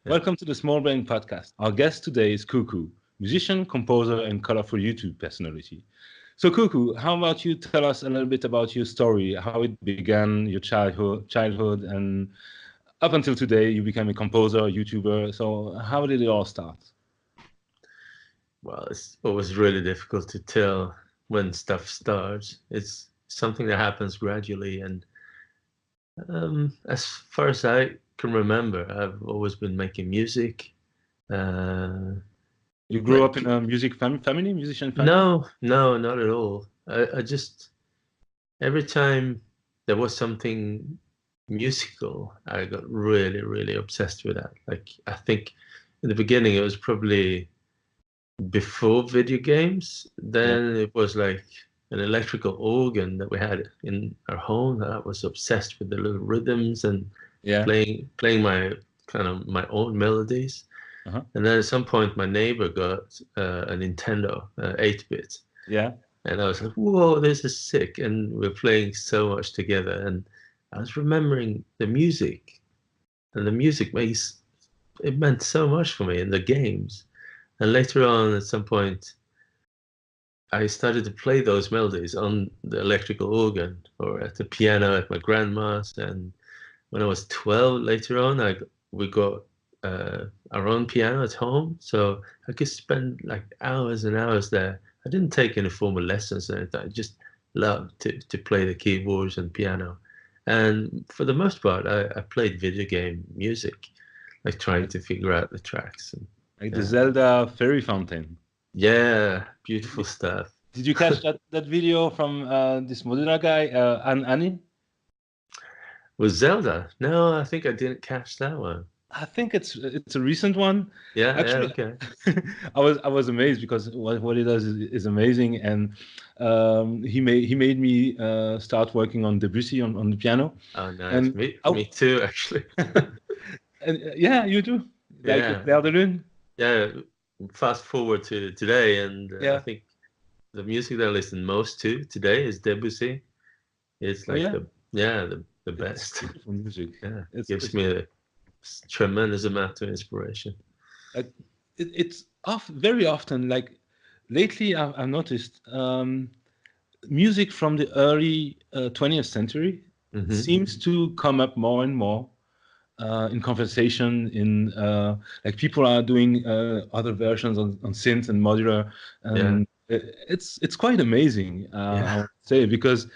Yeah. Welcome to the Smallbrain Podcast. Our guest today is Cuckoo, musician, composer, and colorful YouTube personality. So, Cuckoo, how about you tell us a little bit about your story, how it began, your childhood, and up until today, you became a composer, YouTuber. So, how did it all start? Well, it's always really difficult to tell when stuff starts. It's something that happens gradually, and as far as I can remember, I've always been making music. Uh, You grew up in like a music family, musician family? no, not at all. I just every time there was something musical, I got really obsessed with that. Like I think in the beginning, it was probably before video games. Yeah, Then it was like an electrical organ that we had in our home. I was obsessed with the little rhythms and yeah, playing my my own melodies. uh-huh. And then at some point, my neighbor got a Nintendo 8-bit, Yeah, and I was like, "Whoa, this is sick!" And we're playing so much together. And I was remembering the music, and the music makes it meant so much for me in the games. And later on, at some point, I started to play those melodies on the electrical organ or at the piano at my grandma's. And when I was 12, later on, we got our own piano at home, so I could spend like hours and hours there. I didn't take any formal lessons or anything. I just loved to play the keyboards and piano. And for the most part, I played video game music, like trying to figure out the tracks. And like the yeah, Zelda fairy fountain. yeah, beautiful stuff. Did you catch that video from this modular guy, Annie? Was Zelda? No, I think I didn't catch that one. I think it's a recent one. Yeah, Actually, okay. I was amazed because what he does is amazing, and he made me start working on Debussy on the piano, Oh, nice. and Me too, actually. yeah, you do like Yeah, Claire de Lune. yeah. Fast forward to today, and I Yeah. think the music that I listen most to today is Debussy. It's Oh like yeah, the it's best. beautiful music. Yeah, gives It's me a tremendous amount of inspiration. like it's very often like lately I've noticed music from the early 20th century Hmm. seems to come up more and more in conversation in like people are doing other versions on synth and modular, Yeah, and it's quite amazing, I yeah, would say, because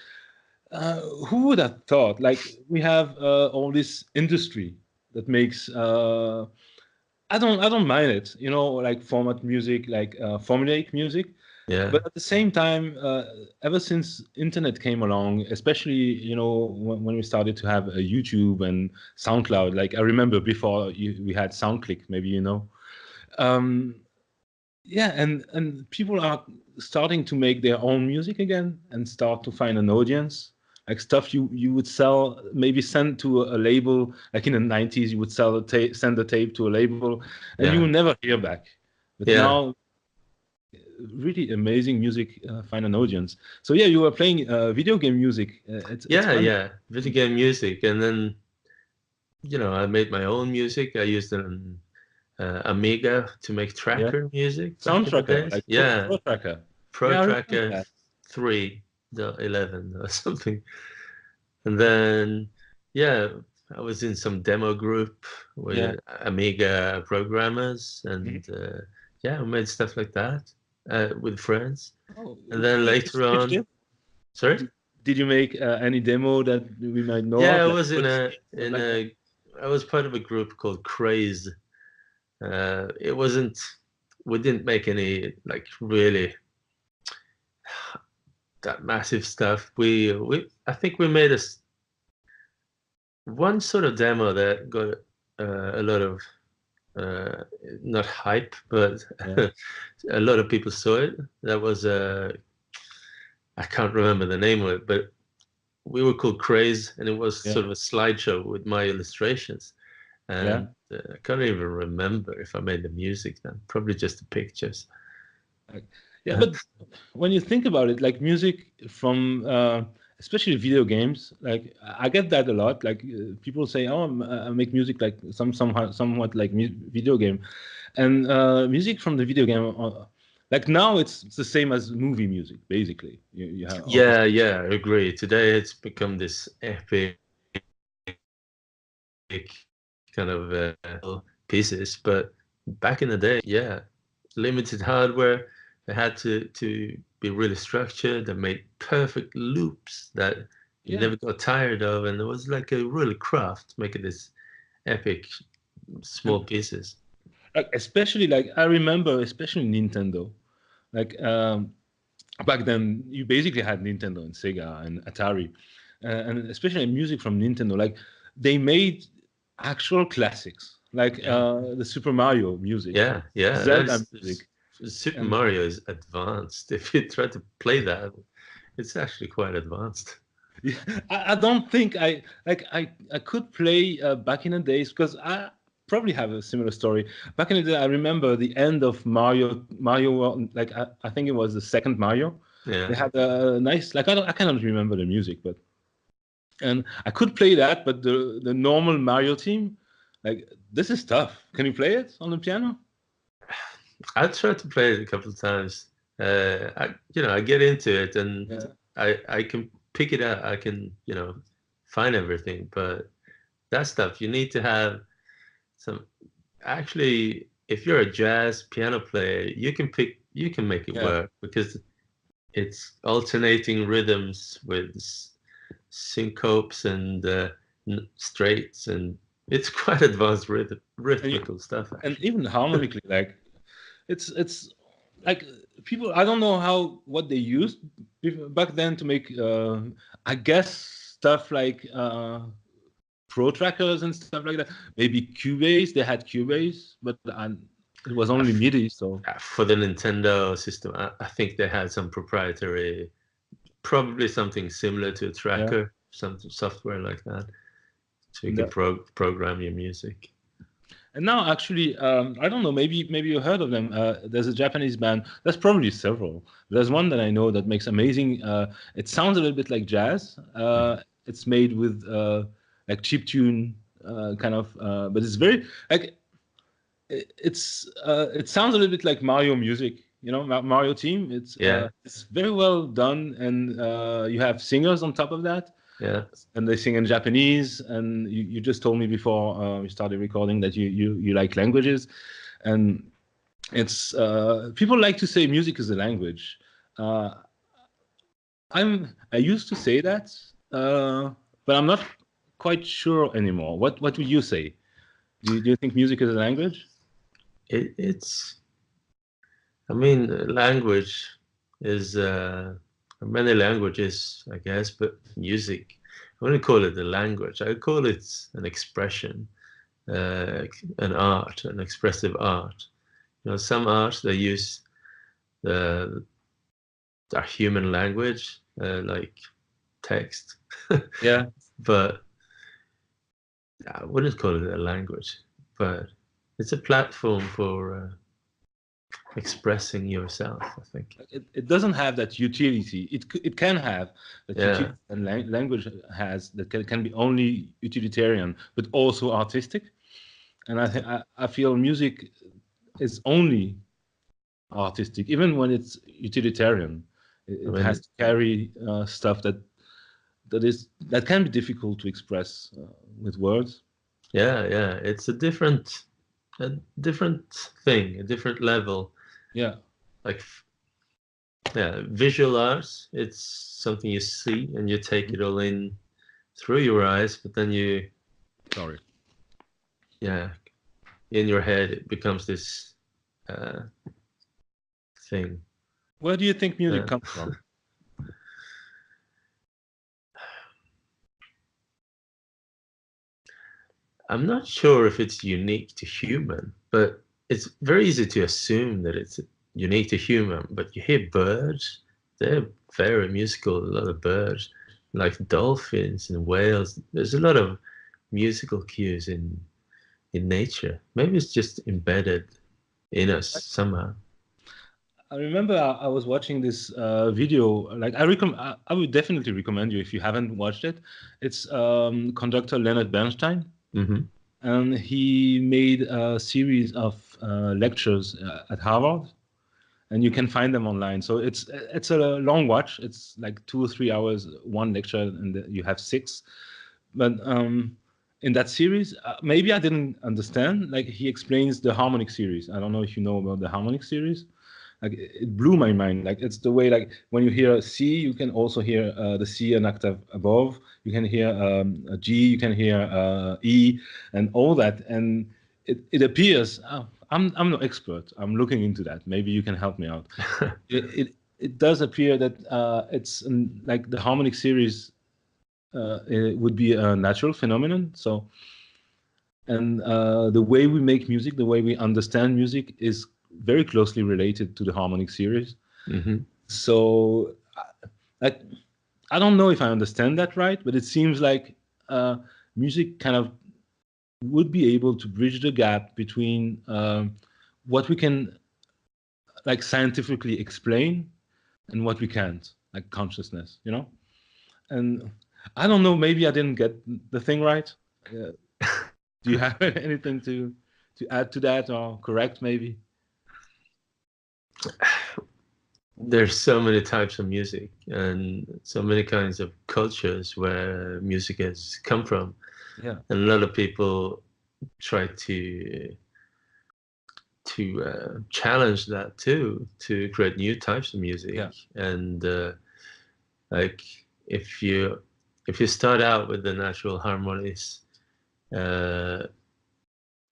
who would have thought, like, we have all this industry that makes I don't mind it, like format music, like formulaic music. yeah, But at the same time, ever since internet came along, especially when we started to have a YouTube and SoundCloud, like I remember before we had SoundClick, maybe um, yeah, and people are starting to make their own music again and start to find an audience, like stuff you would sell, maybe send to a label, like in the 90s you would send a tape to a label, and you will yeah, never hear back. But yeah, now really amazing music find an audience. So yeah, you were playing video game music. It's yeah, fun. yeah. Video game music, and then I made my own music. I used an Amiga to make Yeah, tracker music back sound in the tracker, days. like Yeah, Pro Tracker. Pro Yeah, I remember Tracker that. 3.11 or something. And then, yeah, I was in some demo group Yeah. with Amiga programmers, Mhm. and yeah, we made stuff like that with friends. Oh, And could then you later sketch on, it? sorry? Did you make any demo that we might know Yeah, of, I like was in voice a skits, stuff in like that? a I was part of a group called Craze. It wasn't we didn't make any like really that massive stuff. We I think we made one sort of demo that got a lot of uh, not hype, but Yeah, a lot of people saw it. That was I can't remember the name of it, but we were called Craze, and it was yeah, sort of a slideshow with my illustrations. yeah. And I can't even remember if I made the music then. Probably just the pictures. Like, yeah, but when you think about it, like music from especially video games. Like I get that a lot. Like people say, "Oh, I make music like somewhat like video game," and music from the video game. Like now, it's the same as movie music. Basically, you have Yeah, yeah, I agree. Today it's become this epic kind of pieces, but back in the day, yeah, limited hardware. They had to be really structured and make perfect loops that you yeah. never got tired of, and it was like a really craft making this epic small And pieces. like especially like I remember, especially Nintendo. Like back then, you basically had Nintendo and Sega and Atari, and especially music from Nintendo. Like they made actual classics, like Yeah, the Super Mario music, yeah. Zelda music, Super and Mario is advanced. If you try to play that, it's actually quite advanced. yeah, I don't think I could play back in the days because I probably have a similar story. Back in the day, I remember the end of Mario. Like I think it was the second Mario. They Yeah. had a nice like I cannot remember the music, but and I could play that, but the normal Mario team, like this is tough. Can you play it on the piano? I tried to play it a couple of times. I get into it and Yeah, I can pick it up. I can, find everything. But that stuff, you need to have some. Actually, if you're a jazz piano player, you can make it yeah. work because it's alternating rhythms with syncopes and straights, and it's quite advanced And rhythmical stuff, and actually. even harmonically, like it's like people. I don't know how what they used back then to make. I guess stuff like pro trackers and stuff like that. Maybe Cubase. They had Cubase, but it was only MIDI. So For the Nintendo system, I think they had some proprietary, probably something similar to a yeah. tracker, some software like that, so you And can program your music. And now, actually, I don't know. Maybe you heard of them. There's a Japanese band. There's probably several. There's one that I know that makes amazing. It sounds a little bit like jazz. It's made with like chip tune kind of, but it's very like it sounds a little bit like Mario music. You know, Mario team. Yeah, It's very well done, and you have singers on top of that yeah, and they sing in Japanese. And you just told me before we started recording that you like languages, and it's people like to say music is a language. Uh, I used to say that, but I'm not quite sure anymore. What would you say? Do you think music is a language? it's. I mean, language is many languages, I guess, but music. I wouldn't call it a language. I call it an expression, an art, an expressive art. Some art they use the our human language, like text, Yeah. but I wouldn't call it a language. But it's a platform for expressing yourself, I think. It doesn't have that utility. It can have that Yeah, utility, and language has that can be only utilitarian, but also artistic. And I feel music is only artistic, even when it's utilitarian. I It has mean, to carry stuff that can be difficult to express with words. yeah. It's a different thing, a different level. Yeah, Like, yeah, visual arts. It's something you see and you take it all in through your eyes, but then sorry. yeah, in your head, it becomes this uh, thing. Where do you think music Uh, comes from? I'm not sure if it's unique to human, but it's very easy to assume that it's unique to human. But you hear birds, they're very musical, a lot of birds, like dolphins and whales. There's a lot of musical cues in nature. Maybe it's just embedded in us somehow. I remember I was watching this video. Like I would definitely recommend you if you haven't watched it. It's conductor Leonard Bernstein, Hmm. and he made a series of lectures at Harvard, and you can find them online. So it's a long watch. It's like 2 or 3 hours, one lecture, and you have six. But in that series, maybe I didn't understand. Like he explains the harmonic series. I don't know if you know about the harmonic series. Like it blew my mind. Like it's the way like when you hear C, you can also hear the C an octave above. You can hear a G. You can hear E, and all that. And it appears. I'm no expert. I'm looking into that. Maybe you can help me out. It does appear that it's like the harmonic series it would be a natural phenomenon. So, and the way we make music, the way we understand music, is very closely related to the harmonic series. Hmm. So, I, I don't know if I understand that right, but it seems like music kind of would be able to bridge the gap between what we can like scientifically explain and what we can't, like consciousness, you know? And I don't know, maybe I didn't get the thing right. Uh, do you have anything to add to that or correct maybe? There's so many types of music and so many kinds of cultures where music has come from, Yeah. and a lot of people try to challenge that too, to create new types of music. Yeah. And like if you start out with the natural harmonies, uh,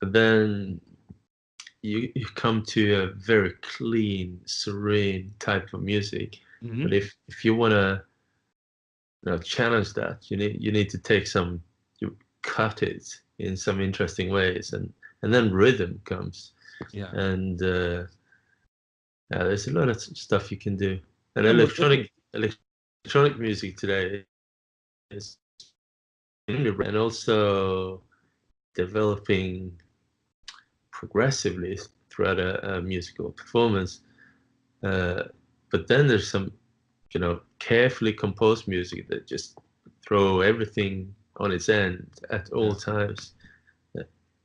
then you come to a very clean, serene type of music. Hmm. But if you want to, challenge that, you need to take some, you cut it in some interesting ways, and then rhythm comes. Yeah. And yeah, there's a lot of stuff you can do. And Yeah, most electronic music today is, and also developing progressively throughout a musical performance. But then there's some, carefully composed music that just throw everything on its end at all yeah. times.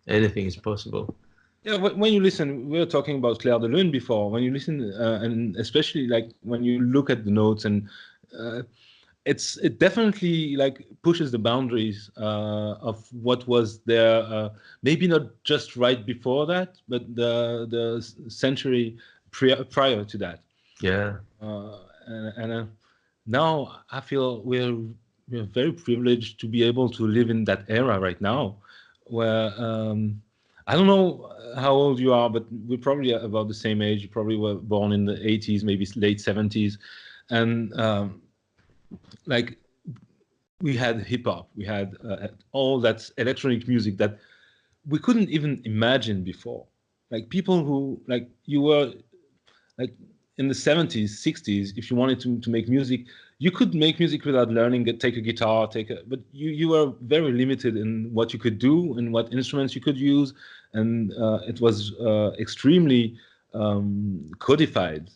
Anything is possible. Yeah, when you listen, we were talking about Claire de Lune before. When you listen, and especially like when you look at the notes, and uh, it definitely like pushes the boundaries of what was there. Maybe not just right before that, but the century prior to that. Yeah. And now I feel we're very privileged to be able to live in that era right now, where I don't know how old you are, but we're probably about the same age. You probably were born in the 80s, maybe late 70s, and like we had hip hop, we had all that electronic music that we couldn't even imagine before. Like people who like you were like in the 70s 60s, if you wanted to make music, you could make music without learning, take a guitar, but you were very limited in what you could do and what instruments you could use, and it was extremely codified.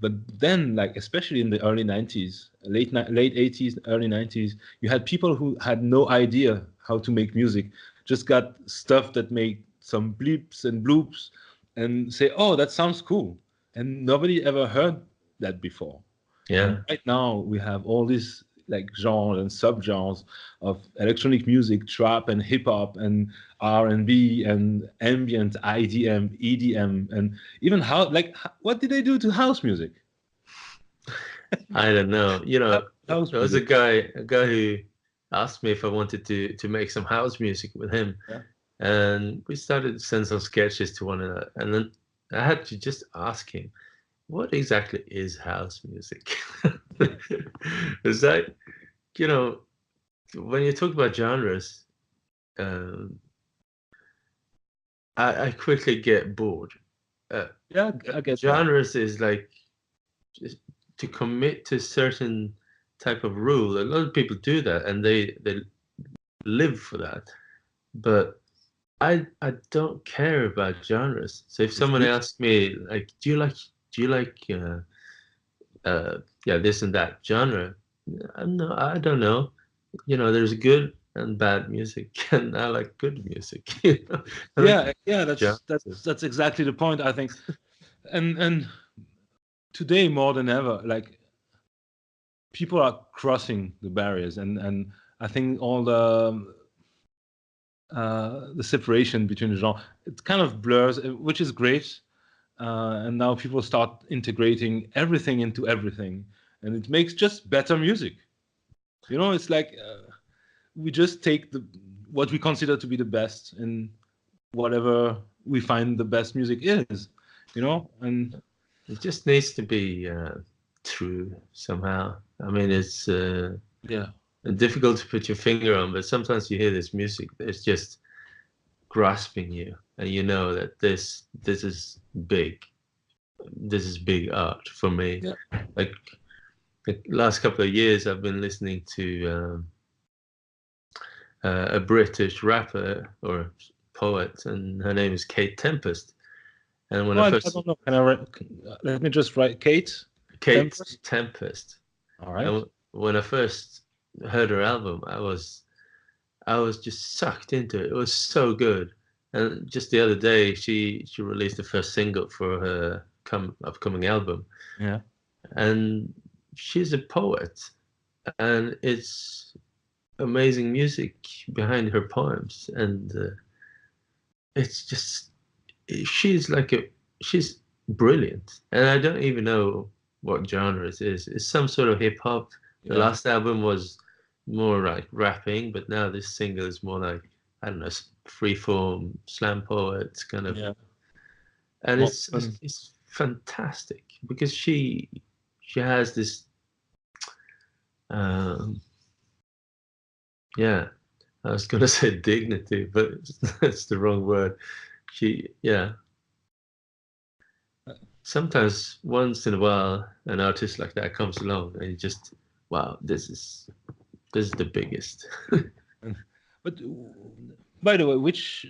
But then like especially in the early 90s, late 80s, early 90s, you had people who had no idea how to make music, just got stuff that made some bleeps and bloops and say, oh, that sounds cool, and nobody ever heard that before. And Yeah. right now we have all these like genres and subgenres of electronic music, trap and hip hop and R&B and ambient, IDM, EDM, and even how like what did they do to house music? I don't know. House There was music. a guy who asked me if I wanted to make some house music with him, Yeah. and we started to send some sketches to one another, and then I had to just ask him, what exactly is house music? Is that, you know, when you talk about genres, um, I quickly get bored. Uh, Yeah, I get that. Genres is like just to commit to certain type of rule. A lot of people do that, and they live for that. But I don't care about genres. So if It's someone good. asks me like, do do you like yeah, this and that genre? No, I don't know. There's good and bad music, and I like good music. I like Yeah, genres. that's exactly the point, I think. And today more than ever, like, people are crossing the barriers, and I think all the separation between the genre, it kind of blurs, which is great. And now people start integrating everything into everything, and it makes just better music. It's like, we just take what we consider to be the best, and whatever we find the best music is, and It just needs to be true somehow. I mean, it's yeah, difficult to put your finger on, but sometimes you hear this music that's just grasping you, and you know that this is big. This is big art for me. yeah. Like the last couple of years, I've been listening to a British rapper or poet, and her name is Kate Tempest. And when Oh, I I first don't know. Can I let me just write Kate Kate Tempest. Tempest, All right. and when I first heard her album, I was just sucked into it. It was so good. And just the other day, she released the first single for her upcoming album, Yeah. and she's a poet, and it's amazing music behind her poems, and it's just she's brilliant, and I don't even know what genre it is. It's some sort of hip hop. The Yeah. last album was more like rapping, but now this single is more like, I don't know, freeform slam poets kind of, Yeah. and Well, it's fantastic because she has this um, yeah, I was gonna say dignity, but that's the wrong word. Yeah. Sometimes, once in a while, an artist like that comes along, and you just, wow, this is the biggest. but by the way, which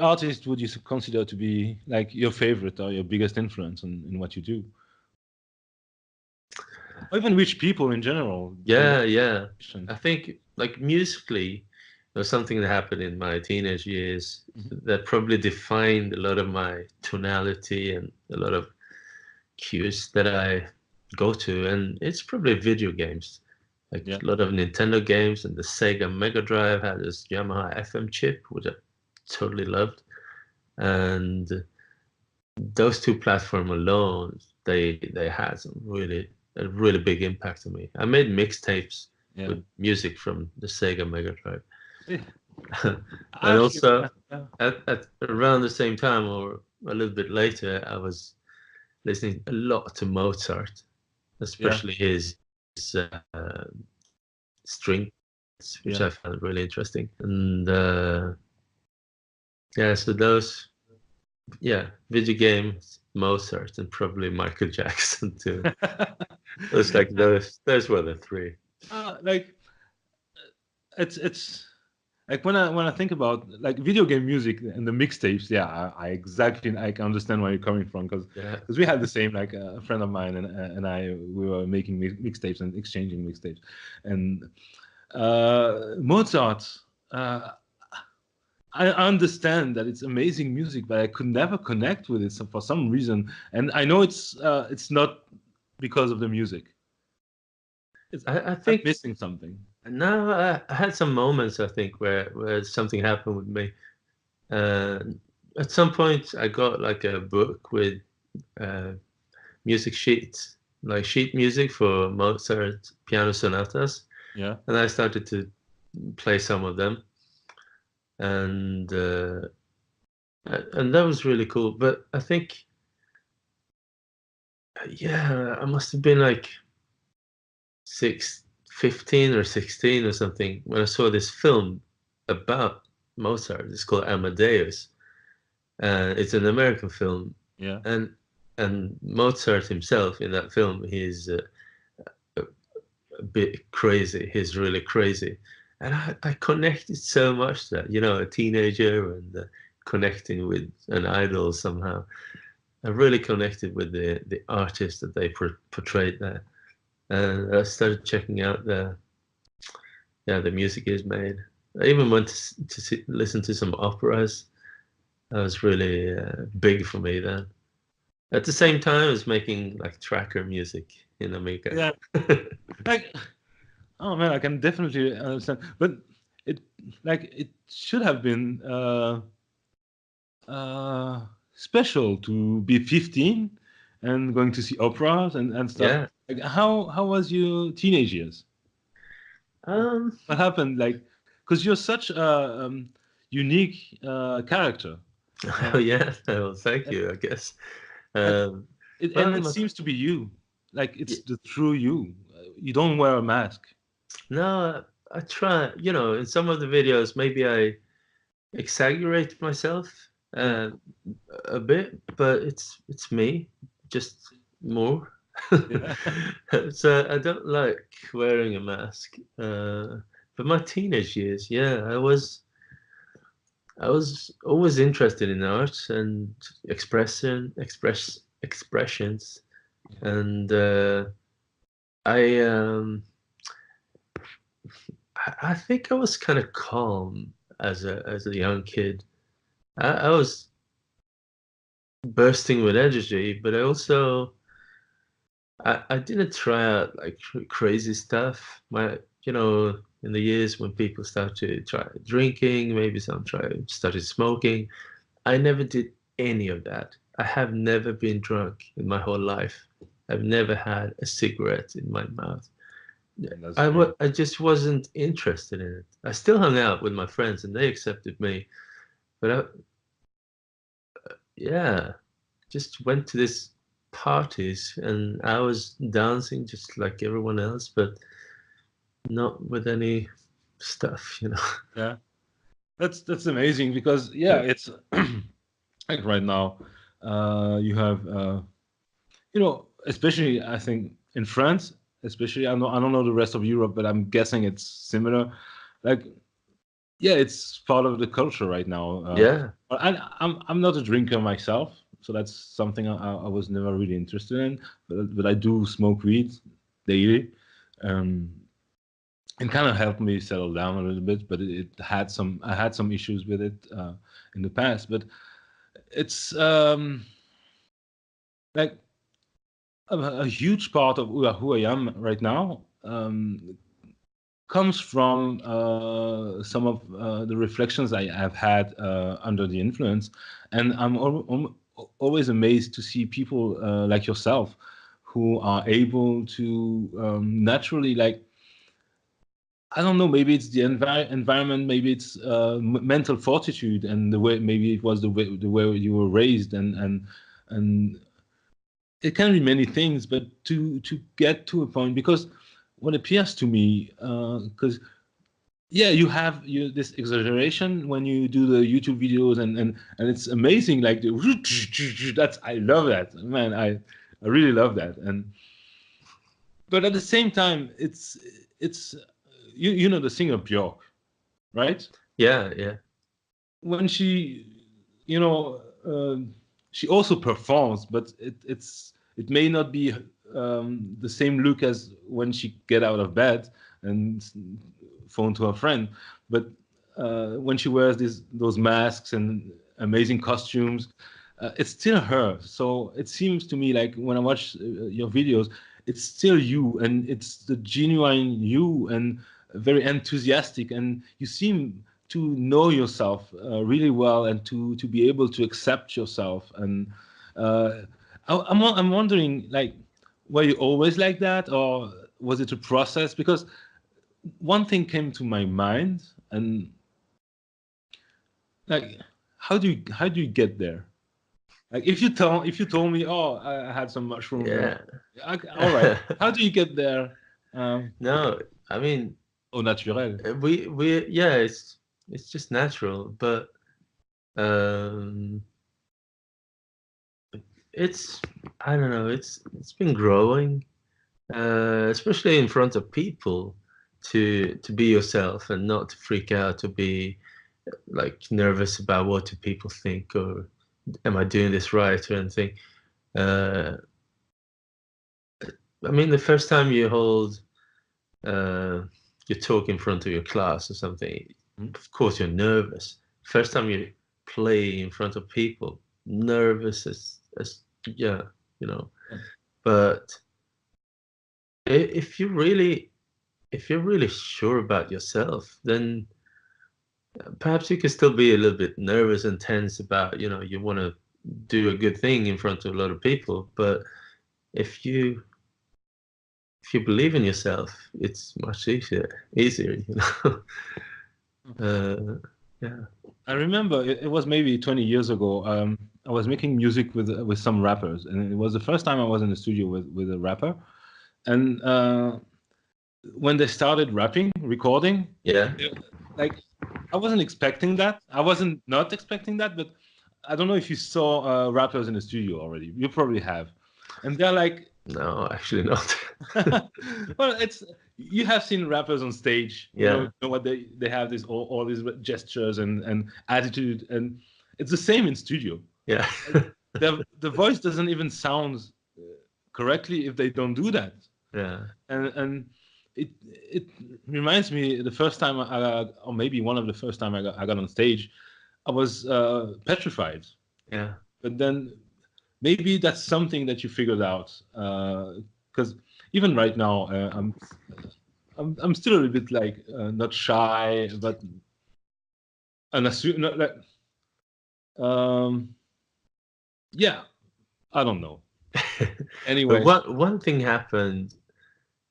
artist would you consider to be like your favorite or your biggest influence in what you do? Or even which people in general? Yeah. I think like musically, there was something that happened in my teenage years Mhm. that probably defined a lot of my tonality and a lot of cues that I go to, and it's probably video games. Like Yeah. a lot of Nintendo games, and the Sega Mega Drive had this Yamaha FM chip, which I totally loved. And those two platforms alone, they had some a really big impact on me. I made mixtapes Yeah. with music from the Sega Mega Drive. Yeah. And Actually, also yeah. at around the same time or a little bit later, I was listening a lot to Mozart, Yeah. especially his uh, strings, which Yeah. I found really interesting. And yeah, so those, yeah, video games, Mozart, and probably Michael Jackson too. It's like those were the three. Like, it's like when I think about like video game music and the mixtapes. Yeah, I exactly, I can understand where you're coming from, because Yeah, we had the same, like, a friend of mine and I, we were making mixtapes and exchanging mixtapes, and Mozart. Uh, I understand that it's amazing music, but I could never connect with it, for some reason. And I know it's not because of the music. It's, I I'm think missing something. now I had some moments, I think, where something happened with me. Uh, at some point, I got like a book with uh, music sheets, like sheet music for Mozart piano sonatas, Yeah. and I started to play some of them, and and that was really cool. But I think, yeah, I must have been like 15 or 16 or something when I saw this film about Mozart. It's called Amadeus. It's an American film, Yeah. and Mozart himself in that film, he's a, a bit crazy. He's really crazy, and I connected so much to that. A teenager and connecting with an idol somehow. I really connected with the artist that they portrayed there, and I started checking out the music he's made. I even went to listen to some operas. That was really big for me then. At the same time, I was making like tracker music in Amiga. Yeah. Like, oh man, I can definitely understand. But it it should have been special to be 15 and going to see operas and stuff. Yeah. Like, how was your teenage years? What happened? Like, because you're such a unique character. Oh yeah. Well, thank you. I guess. And Um, and well, it seems to be you. Like, it's the true you. You don't wear a mask. no, I try. You know, in some of the videos, maybe I exaggerate myself Yeah. a bit, but it's me, just more. Yeah. So I don't like wearing a mask. But my teenage years, yeah, I was always interested in art and expressions, and I I think I was kind of calm as a young kid. I was bursting with energy, but I didn't try out like crazy stuff. In the years when people start to try drinking, maybe some started smoking. I never did any of that. I have never been drunk in my whole life. I've never had a cigarette in my mouth. That's great. I just wasn't interested in it. I still hung out with my friends and they accepted me, but yeah, just went to these parties and I was dancing just like everyone else, but not with any stuff. Yeah. That's amazing because yeah, it's like right now, you have especially I think in France, especially I don't know the rest of Europe, but I'm guessing it's similar. Like, yeah, it's part of the culture right now. Yeah, But I'm not a drinker myself, so that's something I was never really interested in. But I do smoke weed daily. Um, it kind of helped me settle down a little bit, but I had some issues with it in the past. But it's like a huge part of who I am right now comes from some of the reflections I have had under the influence, and always amazed to see people like yourself who are able to naturally, like, I don't know, maybe it's the environment, maybe it's mental fortitude, and the way, maybe it was the way you were raised, and it can be many things, but to get to a point, because what appears to me, because yeah, you have this exaggeration when you do the YouTube videos, and it's amazing, like that's, I love that, man. I really love that, and but at the same time, it's you know the singer Björk, right? yeah, yeah, When she, you know, she also performs, but it may not be the same look as when she get out of bed and phone to her friend, but when she wears those masks and amazing costumes, it's still her. So it seems to me like when I watch your videos, it's still you, and it's the genuine you, and very enthusiastic, and you seem to know yourself really well, and to be able to accept yourself. And uh, I'm wondering, like, were you always like that, or was it a process? Because one thing came to my mind, and like, how do you get there? Like, if you told me, oh, I had some mushrooms, and yeah. all right, how do you get there? No, I mean, Au naturel. yeah, it's just natural, but um, it's I don't know, it's been growing, especially in front of people, to be yourself and not to freak out, to be like nervous about what do people think, or am I doing this right or anything? I mean, the first time you hold you talk in front of your class or something, of course you're nervous. First time you play in front of people, nervous as yeah, you know. But if you're really sure about yourself, then perhaps you can still be a little bit nervous and tense about, you want to do a good thing in front of a lot of people. But if you believe in yourself, it's much easier, yeah. I remember it was maybe 20 years ago. I was making music with some rappers, and it was the first time I was in the studio with a rapper. And when they started rapping, recording, Yeah. like I wasn't expecting that. I wasn't not expecting that, but I don't know if you saw rappers in the studio already. You probably have, and they're like, No, actually not. well, you have seen rappers on stage. Yeah. You know what they have this all these gestures and attitude, and it's the same in studio. Yeah. The voice doesn't even sound correctly if they don't do that. Yeah. And it reminds me the first time or maybe one of the first time I got on stage, I was petrified. Yeah. But then maybe that's something that you figured out, because even right now I'm still a little bit like not shy, but not like yeah, I don't know. Anyway, one thing happened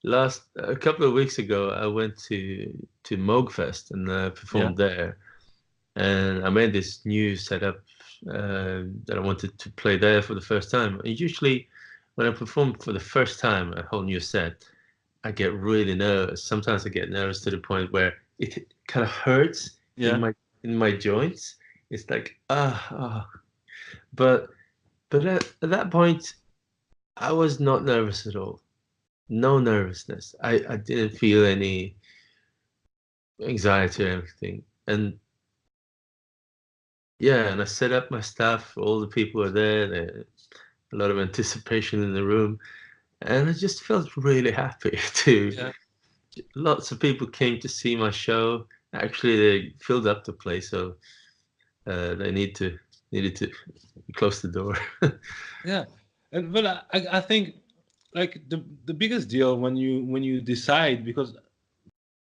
a couple of weeks ago. I went to Mogfest and performed there, and I made this new setup that I wanted to play there for the first time. And usually, when I perform for the first time a whole new set, I get really nervous. Sometimes I get nervous to the point where it kind of hurts in my joints. It's like but at that point, I was not nervous at all. No nervousness. I didn't feel any anxiety or anything. And yeah, and I set up my stuff. All the people were there. A lot of anticipation in the room, and I just felt really happy too. Yeah. Lots of people came to see my show. Actually, they filled up the place, so they needed to close the door. Yeah, but I think like the biggest deal when you decide, because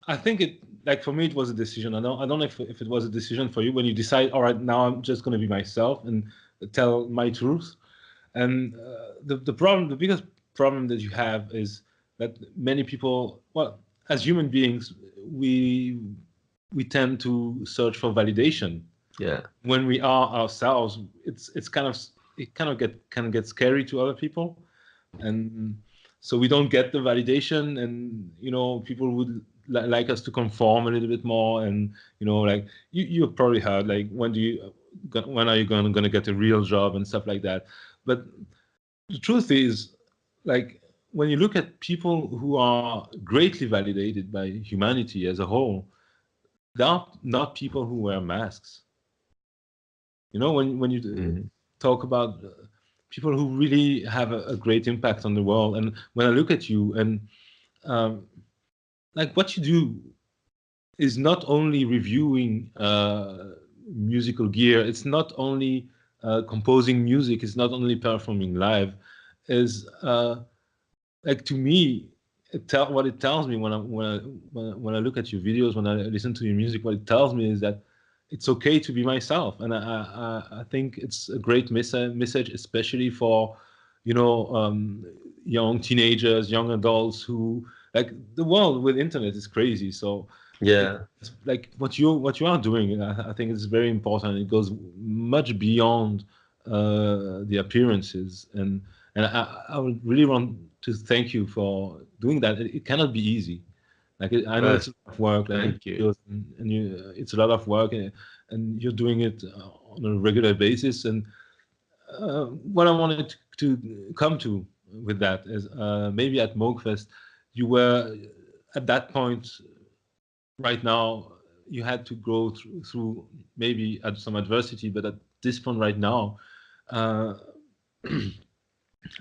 I think it, like for me it was a decision. I don't know if it was a decision for you when you decide, all right, now I'm just going to be myself and tell my truth. And the biggest problem that you have is that many people, well, as human beings, we tend to search for validation. Yeah. When we are ourselves, it kind of gets scary to other people, and so we don't get the validation, and people would like us to conform a little bit more, and like you've probably heard like when are you going to get a real job and stuff like that. But the truth is, like, when you look at people who are greatly validated by humanity as a whole, they are not people who wear masks. When you talk about people who really have a great impact on the world, and when I look at you, and like what you do is not only reviewing musical gear, it's not only composing music, it's not only performing live, is like, to me, what it tells me when I look at your videos, when I listen to your music, what it tells me is that it's okay to be myself. And I think it's a great message, especially for young teenagers, young adults who, like, the world with internet is crazy. So yeah, it's like what you are doing, I think it's very important. It goes much beyond the appearances, and I would really want to thank you for doing that. It cannot be easy. Like, I know it's a lot of work. Thank you. And it's a lot of work, and you're doing it on a regular basis. And what I wanted to come to with that is maybe at Mogfest, you were at that point. Right now, you had to go through maybe some adversity, but at this point right now, Uh,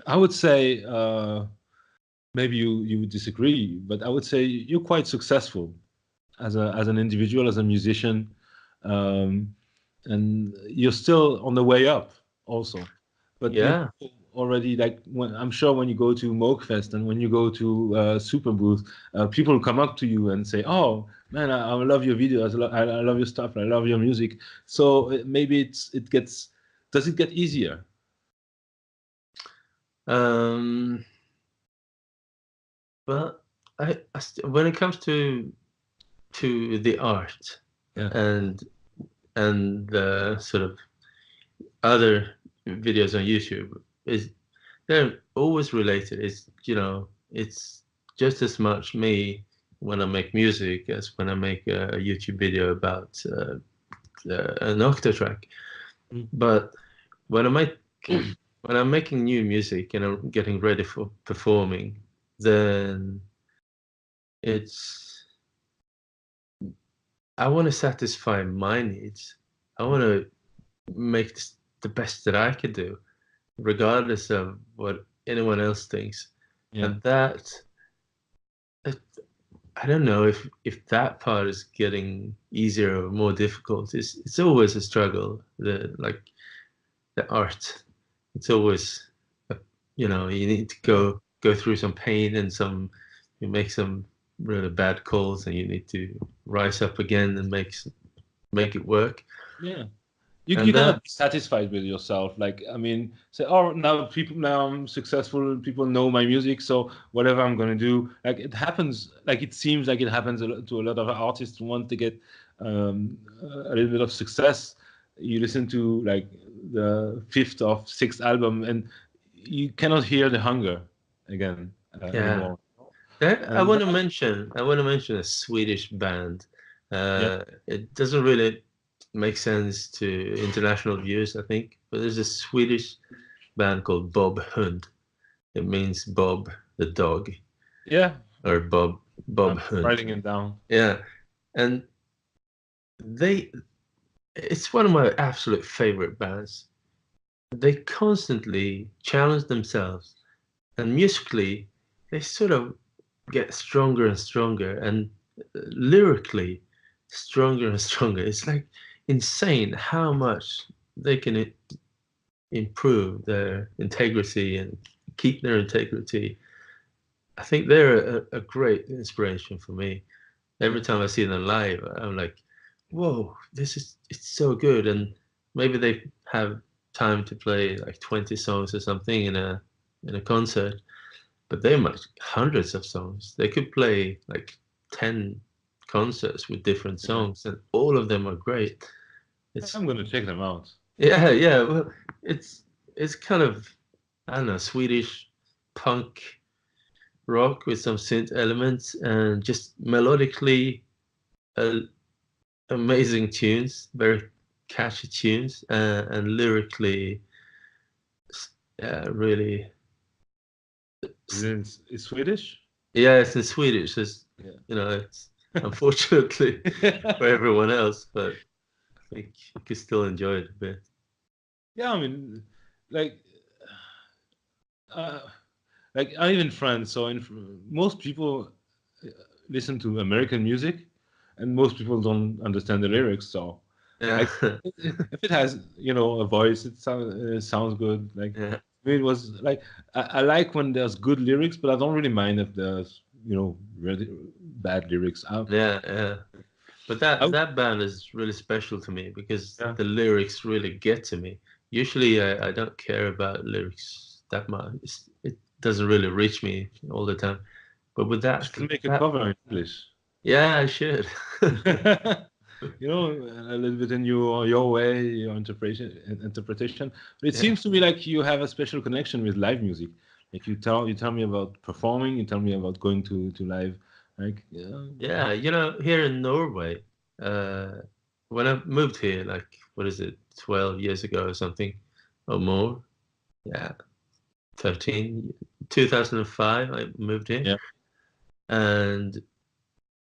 I would say maybe you would disagree, but I would say you're quite successful as an individual, as a musician, um, and you're still on the way up also. But you Yeah. already like when I'm sure when you go to Moogfest and when you go to Super Booth, people come up to you and say, "Oh man, I love your videos, I love your stuff, I love your music." So maybe it gets does it get easier? Um, but when it comes to the art Yeah, and the sort of other videos on YouTube, is they're always related. It's just as much me when I make music as when I make a YouTube video about an octatrack. mm, But when I make when I'm making new music and I'm getting ready for performing, then it's I want to satisfy my needs. I want to make this the best that I could do, regardless of what anyone else thinks. yeah. And that I don't know if that part is getting easier or more difficult. It's always a struggle. The art, it's always you need to go through some pain and you make some really bad calls and you need to rise up again and make it work. Yeah. You And cannot that be satisfied with yourself. Like, I mean, say, oh, now I'm successful. People know my music, so whatever I'm gonna do, like it happens. Like it seems like it happens to a lot of artists who want to get a little bit of success. You listen to like the fifth or sixth album, and you cannot hear the hunger again yeah. anymore. I And want to mention a Swedish band. yeah, It doesn't really make sense to international views, I think, but there's a Swedish band called Bob Hund. It means Bob the dog, yeah, or Bob I'm Hund. writing it down. Yeah, and they it's one of my absolute favorite bands. They constantly challenge themselves, and musically, they sort of get stronger and stronger, and lyrically, stronger and stronger. It's like insane how much they can improve their integrity and keep their integrity. I think they're a great inspiration for me. Every Yeah. time I see them live, I'm like, whoa, it's so good. And maybe they have time to play like 20 songs or something in a concert, but they make hundreds of songs. They could play like 10 concerts with different Yeah. songs, and all of them are great. It's I'm gonna check them out. yeah, yeah. Well, it's kind of I don't know, Swedish punk rock with some synth elements and just melodically uh, amazing tunes, very catchy tunes, and lyrically, really. It's Swedish? Yeah, it's in Swedish. Yeah. It's unfortunately for everyone else, but I think you could still enjoy it a bit. Yeah, I mean, like, uh, like I'm in France, so most people uh, listen to American music, and most people don't understand the lyrics. So, Yeah, like, if it has, a voice, it sounds good. Like, yeah, it was like I like when there's good lyrics, but I don't really mind if there's, really bad lyrics. yeah, yeah. But I that would- that band is really special to me because yeah. the lyrics really get to me. Usually, I don't care about lyrics that much. It doesn't really reach me all the time. But with You that, should make a that cover in English. yeah, I should. A little bit in your way, your interpretation. But it Yeah. seems to me like you have a special connection with live music. Like you tell me about performing, you tell me about going to live. Like yeah, Yeah, here in Norway, uh, when I moved here, like, what is it, 12 years ago or something, or more? Yeah, 13, 2005, I moved here. yeah, And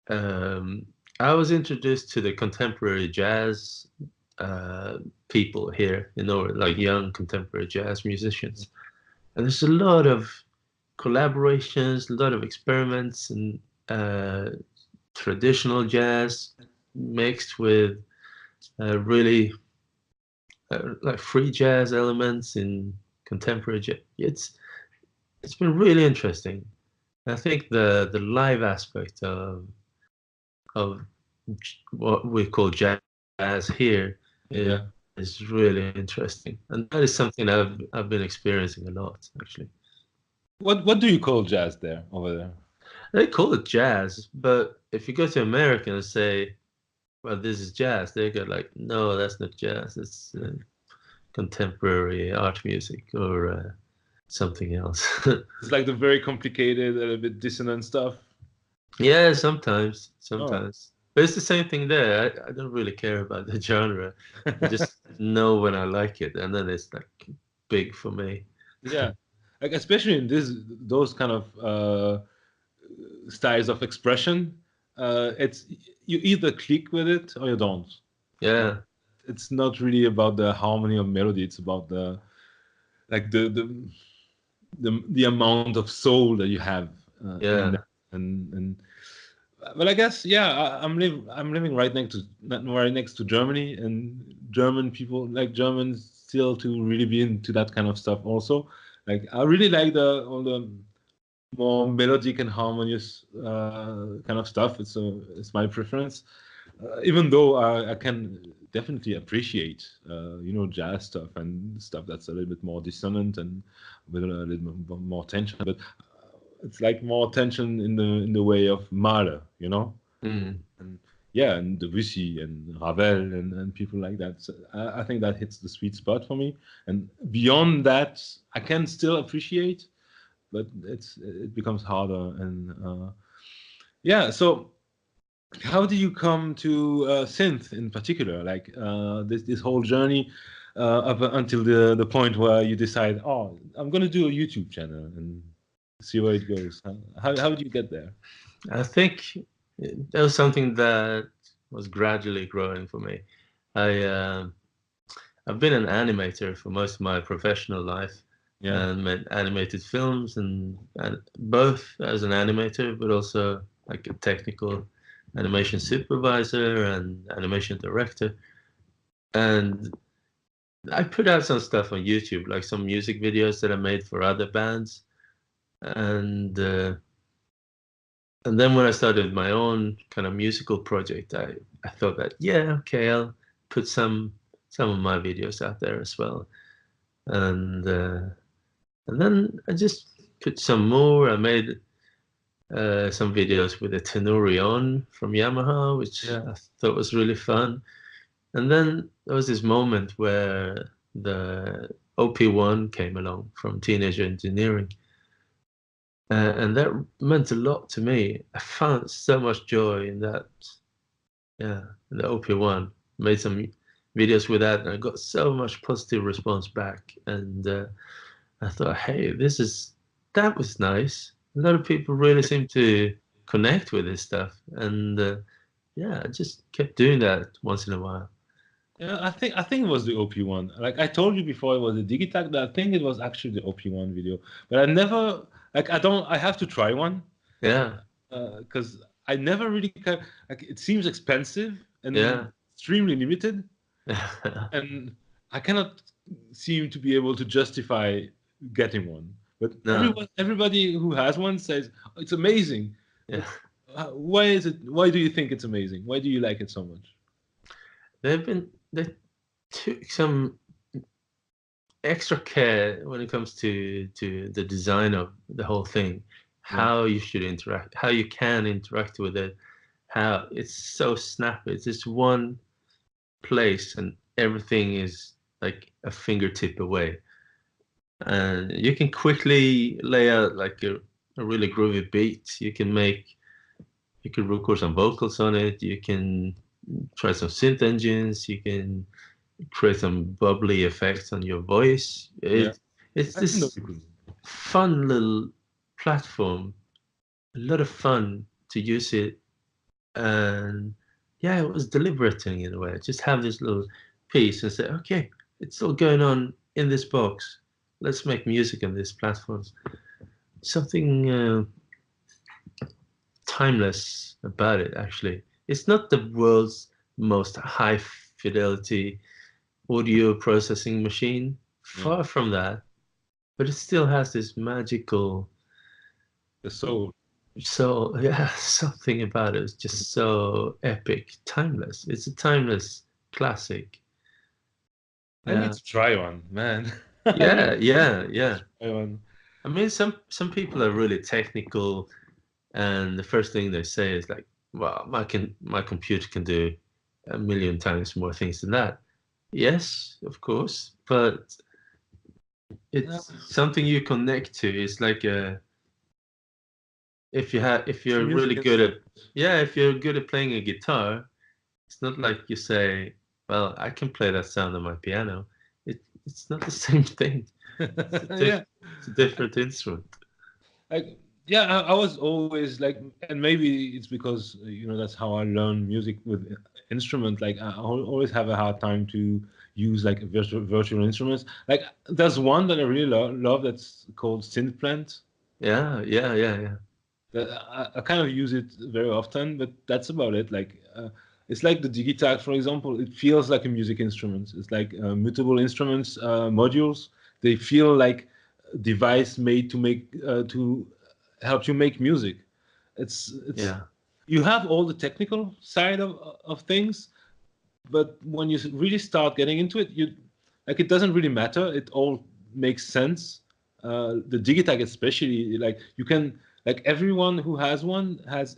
um, I was introduced to the contemporary jazz people here in Norway, like young contemporary jazz musicians. And there's a lot of collaborations, a lot of experiments, and traditional jazz mixed with really like free jazz elements in contemporary jazz. It's been really interesting. I think the live aspect of what we call jazz here Yeah. is really interesting, and that is something I've been experiencing a lot actually. What do you call jazz there over there? They call it jazz, but if you go to America and say, "Well, this is jazz," they go like, "No, that's not jazz. It's contemporary art music or something else." It's like the very complicated, a little bit dissonant stuff. Yeah, Oh, sometimes. But it's the same thing there. I don't really care about the genre. I just know when I like it, and then it's like big for me. yeah. Like especially in those kind of styles of expression, it's you either click with it or you don't. Yeah, It's not really about the harmony or melody. It's about the like the amount of soul that you have in yeah, that. And well, I guess yeah, I'm living right next to Germany, and German people like Germans still to really be into that kind of stuff also. Like I really like the all the more melodic and harmonious kind of stuff. It's my preference. Even though I can definitely appreciate jazz stuff and stuff that's a little bit more dissonant and with a little bit more tension, but it's like more tension in the way of Mahler, mm, and yeah, and Debussy and Ravel and people like that. So I think that hits the sweet spot for me. And beyond that, I can still appreciate, but it becomes harder. And yeah, so how do you come to synth in particular? Like this whole journey up until the point where you decide, oh, I'm going to do a YouTube channel and see where it goes. How do you get there? I think that was something that was gradually growing for me. I I've been an animator for most of my professional life Yeah, and made animated films and both as an animator, but also like a technical animation supervisor and animation director. And I put out some stuff on YouTube, like some music videos that I made for other bands. And uh, and then when I started my own kind of musical project, I thought that, yeah, okay, I'll put some of my videos out there as well. And uh, and then I just put some more. I made some videos with a Tenorion from Yamaha, which yeah, I thought was really fun. And then there was this moment where the OP1 came along from Teenage Engineering, and that meant a lot to me. I found so much joy in that. Yeah, in the OP1. Made some videos with that, and I got so much positive response back. And I thought, hey, that was nice. A lot of people really seem to connect with this stuff, and yeah, I just kept doing that once in a while. yeah. I think it was the OP1. Like I told you before, it was the Digitag. But I think it was actually the OP1 video. But I never like I don't. I have to try one Yeah, because I never really like. It seems expensive and yeah, extremely limited, and I cannot seem to be able to justify getting one. But no, everybody who has one says "Oh, it's amazing. yeah. But why is it? Why do you think it's amazing? Why do you like it so much? They took some extra care when it comes to the design of the whole thing, Yeah, how you should interact, how you can interact with it, how it's so snappy. It's just one place and everything is like a fingertip away. And you can quickly lay out like a really groovy beat. You can record some vocals on it. You can try some synth engines. You can create some bubbly effects on your voice. yeah. It's I think that'd this be cool. fun little platform. A lot of fun to use it, and yeah, it was deliberating in a way. Just have this little piece and say, okay, it's all going on in this box. Let's make music on these platforms. Something timeless about it, actually. It's not the world's most high fidelity audio processing machine, Yeah. far from that, but it still has this magical The soul. yeah, something about it is just so epic, timeless. It's a timeless classic. I need Yeah, to try one, man. I yeah, need yeah, yeah. to try one. I mean, some people are really technical, and the first thing they say is like, "Well, my computer can do a million times more things than that." Yes, of course, but Yeah, it's something you connect to. It's like a if it's a you're music really good instrument. at if you're good at playing a guitar, it's not like you say, "Well, I can play that sound on my piano." It's not the same thing. It's a Yeah. it's a different instrument. Like, yeah, I was always like, and maybe it's because that's how I learn music with instrument. Like, always have a hard time to use like virtual instruments. Like, there's one that I really love that's called synth plant. Yeah, yeah, yeah, yeah. That I kind of use it very often, but that's about it. Like, it's like the digitag, for example. It feels like a music instrument. It's like mutable instruments modules. They feel like a device made to help you make music. It's Yeah. you have all the technical side of things, but when you really start getting into it, you like it doesn't really matter. It all makes sense. The digitag especially, like you can like everyone who has one has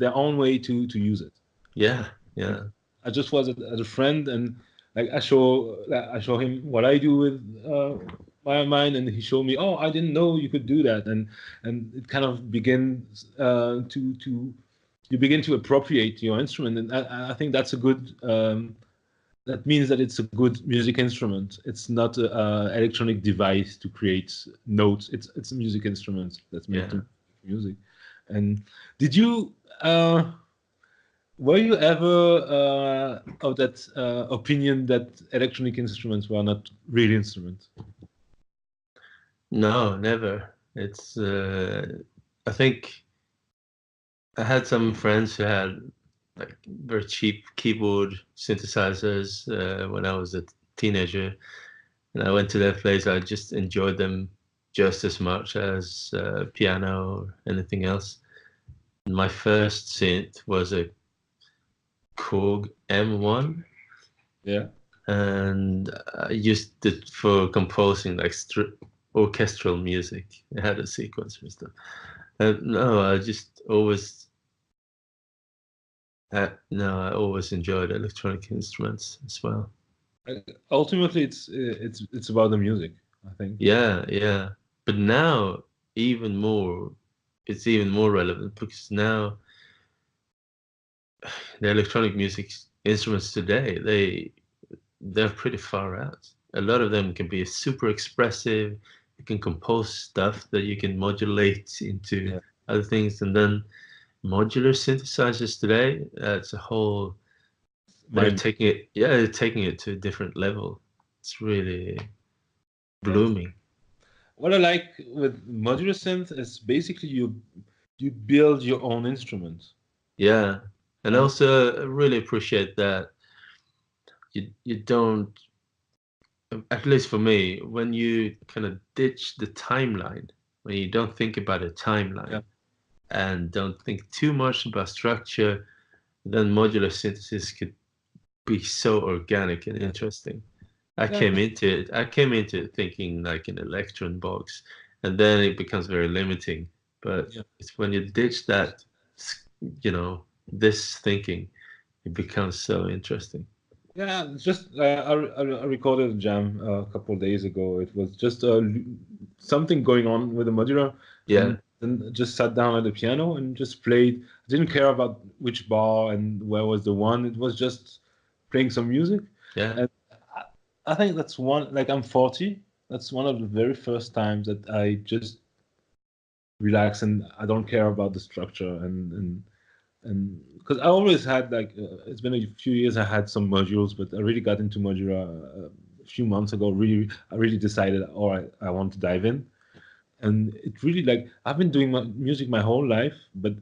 their own way to use it. Yeah, Like yeah. I just was at a friend and like I show him what I do with mine, and he showed me, oh, I didn't know you could do that, and it kind of begins to you begin to appropriate your instrument, and I think that's a good. That means that it's a good music instrument. It's not an electronic device to create notes. It's a music instrument that's made to Yeah. make music. And did you were you ever of that opinion that electronic instruments were not real instruments? No, never. It's I think I had some friends who had like very cheap keyboard synthesizers when I was a teenager, and I went to their place. I just enjoyed them just as much as piano or anything else. My first synth was a Korg M1, Yeah. and I used it for composing like orchestral music. It had a sequencer and stuff. No, I just always no, I always enjoyed electronic instruments as well. Ultimately, it's about the music, I think. Yeah, yeah. But now even more, it's even more relevant because now the electronic music instruments today, they're pretty far out. A lot of them can be super expressive. You can compose stuff that you can modulate into Yeah. other things, and then modular synthesizers today, that's a whole. Mind. They're taking it to a different level. It's really Yeah. blooming. What I like with modular synth is basically you build your own instrument. Yeah, and And also I really appreciate that you don't, at least for me, when you kind of ditch the timeline, when you don't think about a yeah, timeline and don't think too much about structure, then modular synthesis could be so organic and yeah, interesting. yeah, I came into it thinking like an electron box, and then it becomes very limiting. But yeah. it's when you ditch that, this thinking, it becomes so interesting. Yeah, it's just I recorded a jam a couple of days ago. It was just something going on with the modular, Yeah, and then just sat down at the piano and just played. I didn't care about which bar and where was the one. It was just playing some music, yeah, and I think that's one. Like I'm 40. That's one of the very first times that I just relax and I don't care about the structure and And because I always had like it's been a few years I had some modules, but I really got into modular a few months ago. I really decided, all right, I want to dive in, and it really like I've been doing music my whole life, but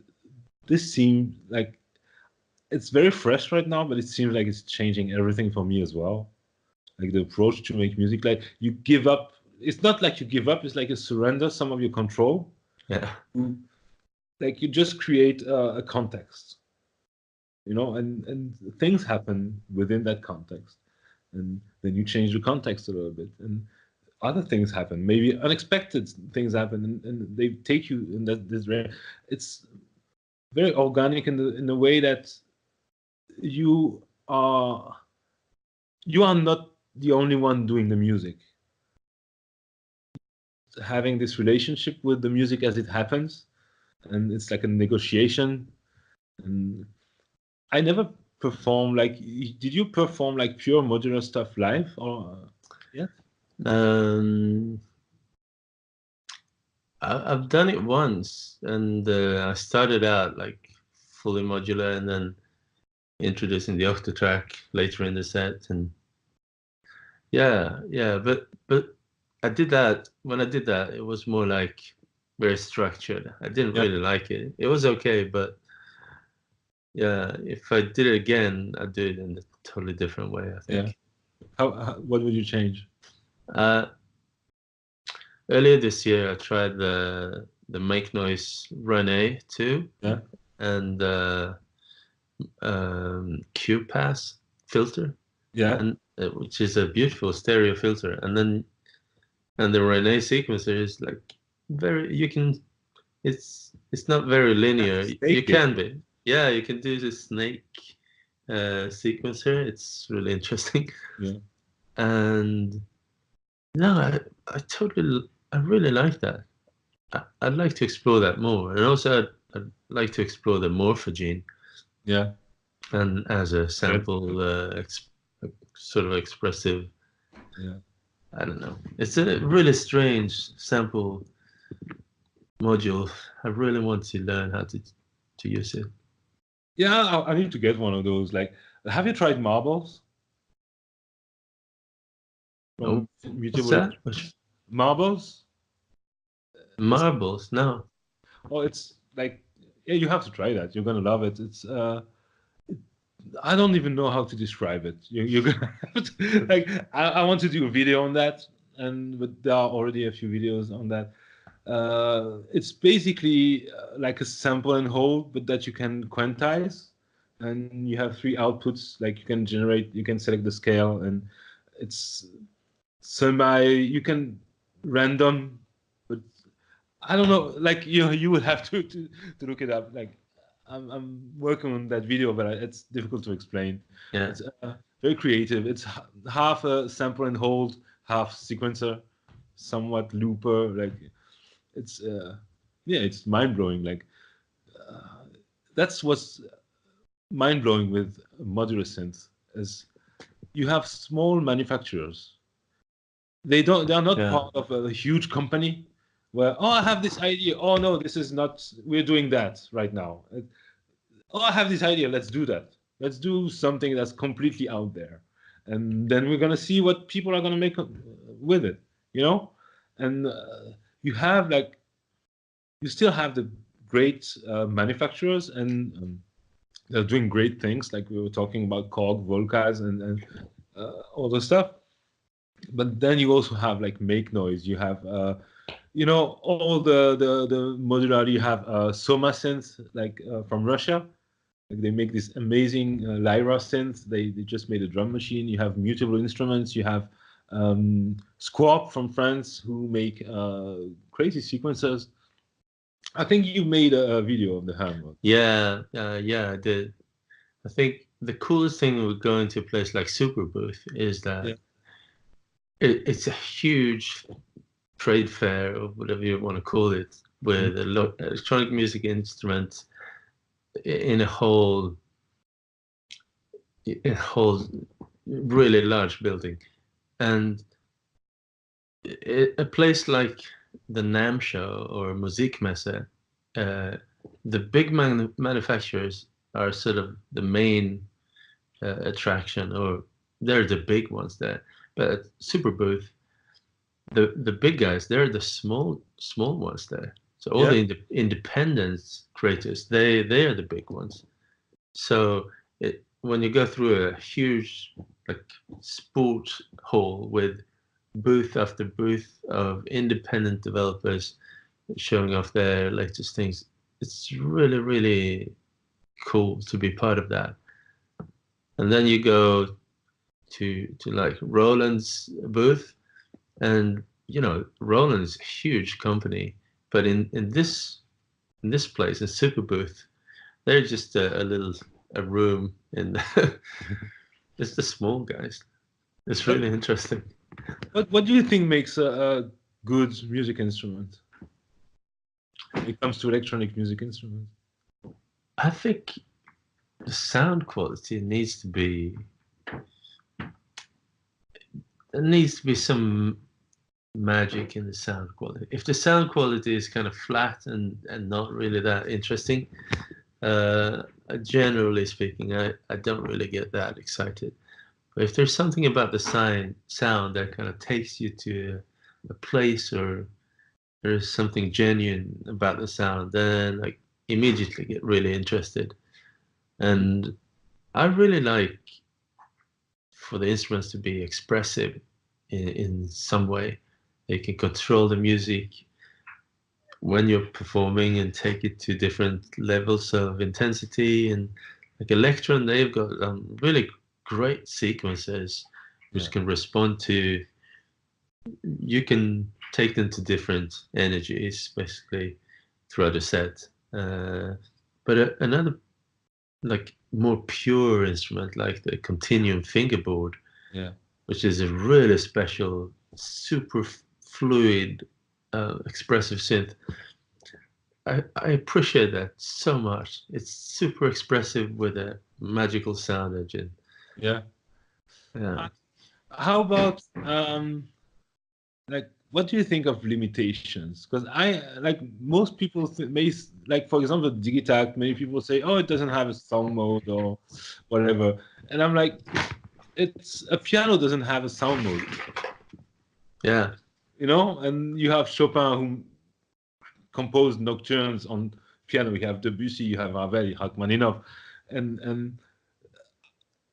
this seemed like it's very fresh right now, but it seems like it's changing everything for me as well. Like the approach to make music, like you give up. It's not like you give up. It's like you surrender some of your control. Yeah. Like you just create a context, and things happen within that context, and then you change the context a little bit, and other things happen. Maybe unexpected things happen, and they take you in this. It's very organic in the way that you are not the only one doing the music. Having this relationship with the music as it happens, and it's like a negotiation. And I never perform like. Did you perform like pure modular stuff live or? Yeah. I've done it once, and I started out like fully modular, and then introducing the octa track later in the set, and yeah, but I did that. When I did that, it was more like very structured. I didn't really like it. It was okay, but yeah, if I did it again, I'd do it in a totally different way, I think. Yeah. What would you change? Earlier this year, I tried the Make Noise Rene 2 and Q-Pass filter, and which is a beautiful stereo filter, and the Rene sequencer is like it's not very linear. You can be, you can do the snake sequencer. It's really interesting. And no, I really like that. I'd like to explore that more, and also I'd like to explore the morphogene. Yeah. And as a sample, sort of expressive. Yeah. I don't know. It's a really strange sample module. I really want to learn how to use it. Yeah, I need to get one of those. Like, have you tried marbles? Oh, what's that? Marbles? Marbles? No. Oh, it's like, yeah, you have to try that. You're gonna love it. It's I don't even know how to describe it. You're gonna have to, like, I want to do a video on that, but there are already a few videos on that. It's basically like a sample and hold, but that you can quantize, and you have 3 outputs. Like you can select the scale, and it's you can random, but I don't know. Like you would have to look it up. Like I'm working on that video, but it's difficult to explain. Yeah. It's very creative. It's half a sample and hold, half sequencer, somewhat looper. Like it's it's mind blowing. Like that's what's mind blowing with modular synth is you have small manufacturers. They are not part of a huge company where I have this idea. Oh no, this is not. We're doing that right now. I have this idea. Let's do that. Let's do something that's completely out there, and then we're gonna see what people are gonna make with it. And you still have the great manufacturers, and they're doing great things. Like we were talking about Korg, Volcas, and all the stuff. But then you also have like Make Noise. You have all the modular. You have Soma synth, like from Russia. Like they make this amazing Lyra synth. They just made a drum machine. You have Mutable Instruments. You have Squarp from France, who make crazy sequencers. I think you made a video of the Hammer. Yeah, I did. I think the coolest thing with going to a place like Superbooth is that it's a huge trade fair, or whatever you want to call it, with electronic music instruments in a whole really large building. And a place like the NAMM show or Musikmesse, the big manufacturers are sort of the main attraction, or they're the big ones there. But at Super Booth, the big guys, they're the small ones there. So all Yeah. the independent creators, they are the big ones. So when you go through a huge like sport hall with booth after booth of independent developers showing off their latest things, it's really, really cool to be part of that. And then you go to like Roland's booth, and Roland is a huge company, but in this place, in Super Booth, they're just a little room in it's the small guys. It's What really interesting. what do you think makes a good music instrument when it comes to electronic music instruments? I think the sound quality needs to be there needs to be some magic in the sound quality. If the sound quality is kind of flat and not really that interesting, generally speaking, I don't really get that excited. But if there's something about the sound that kind of takes you to a place, or there's something genuine about the sound, then I immediately get really interested. And I really like for the instruments to be expressive in some way. They can control the music when you're performing and take it to different levels of intensity. And like Electron, they've got really great sequences which Yeah. can respond to, you can take them to different energies basically throughout the set. But another like more pure instrument like the Continuum fingerboard, Yeah. which is a really special, super fluid, expressive synth. I appreciate that so much. It's super expressive with a magical sound engine. Yeah. Yeah. Uh, How about like what do you think of limitations? Because I like most people like for example Digitakt, many people say, oh, it doesn't have a sound mode or whatever, and I'm like, it's a piano doesn't have a sound mode, Yeah. and you have Chopin who composed nocturnes on piano. You have Debussy, you have Ravel, you have Rachmaninoff, and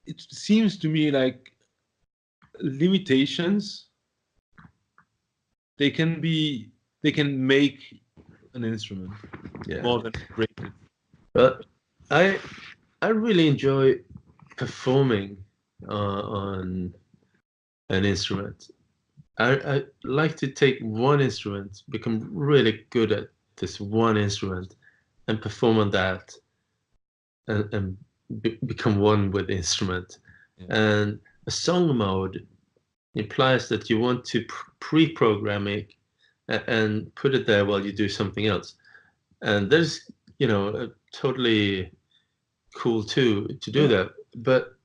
it seems to me like limitations they can make an instrument Yeah. more than break it. But I I really enjoy performing on an instrument. I like to take one instrument, become really good at this one instrument, and perform on that, and become one with the instrument. Yeah. And a song mode implies that you want to pre-program it and put it there while you do something else. And there's, totally cool too to do Yeah. that. But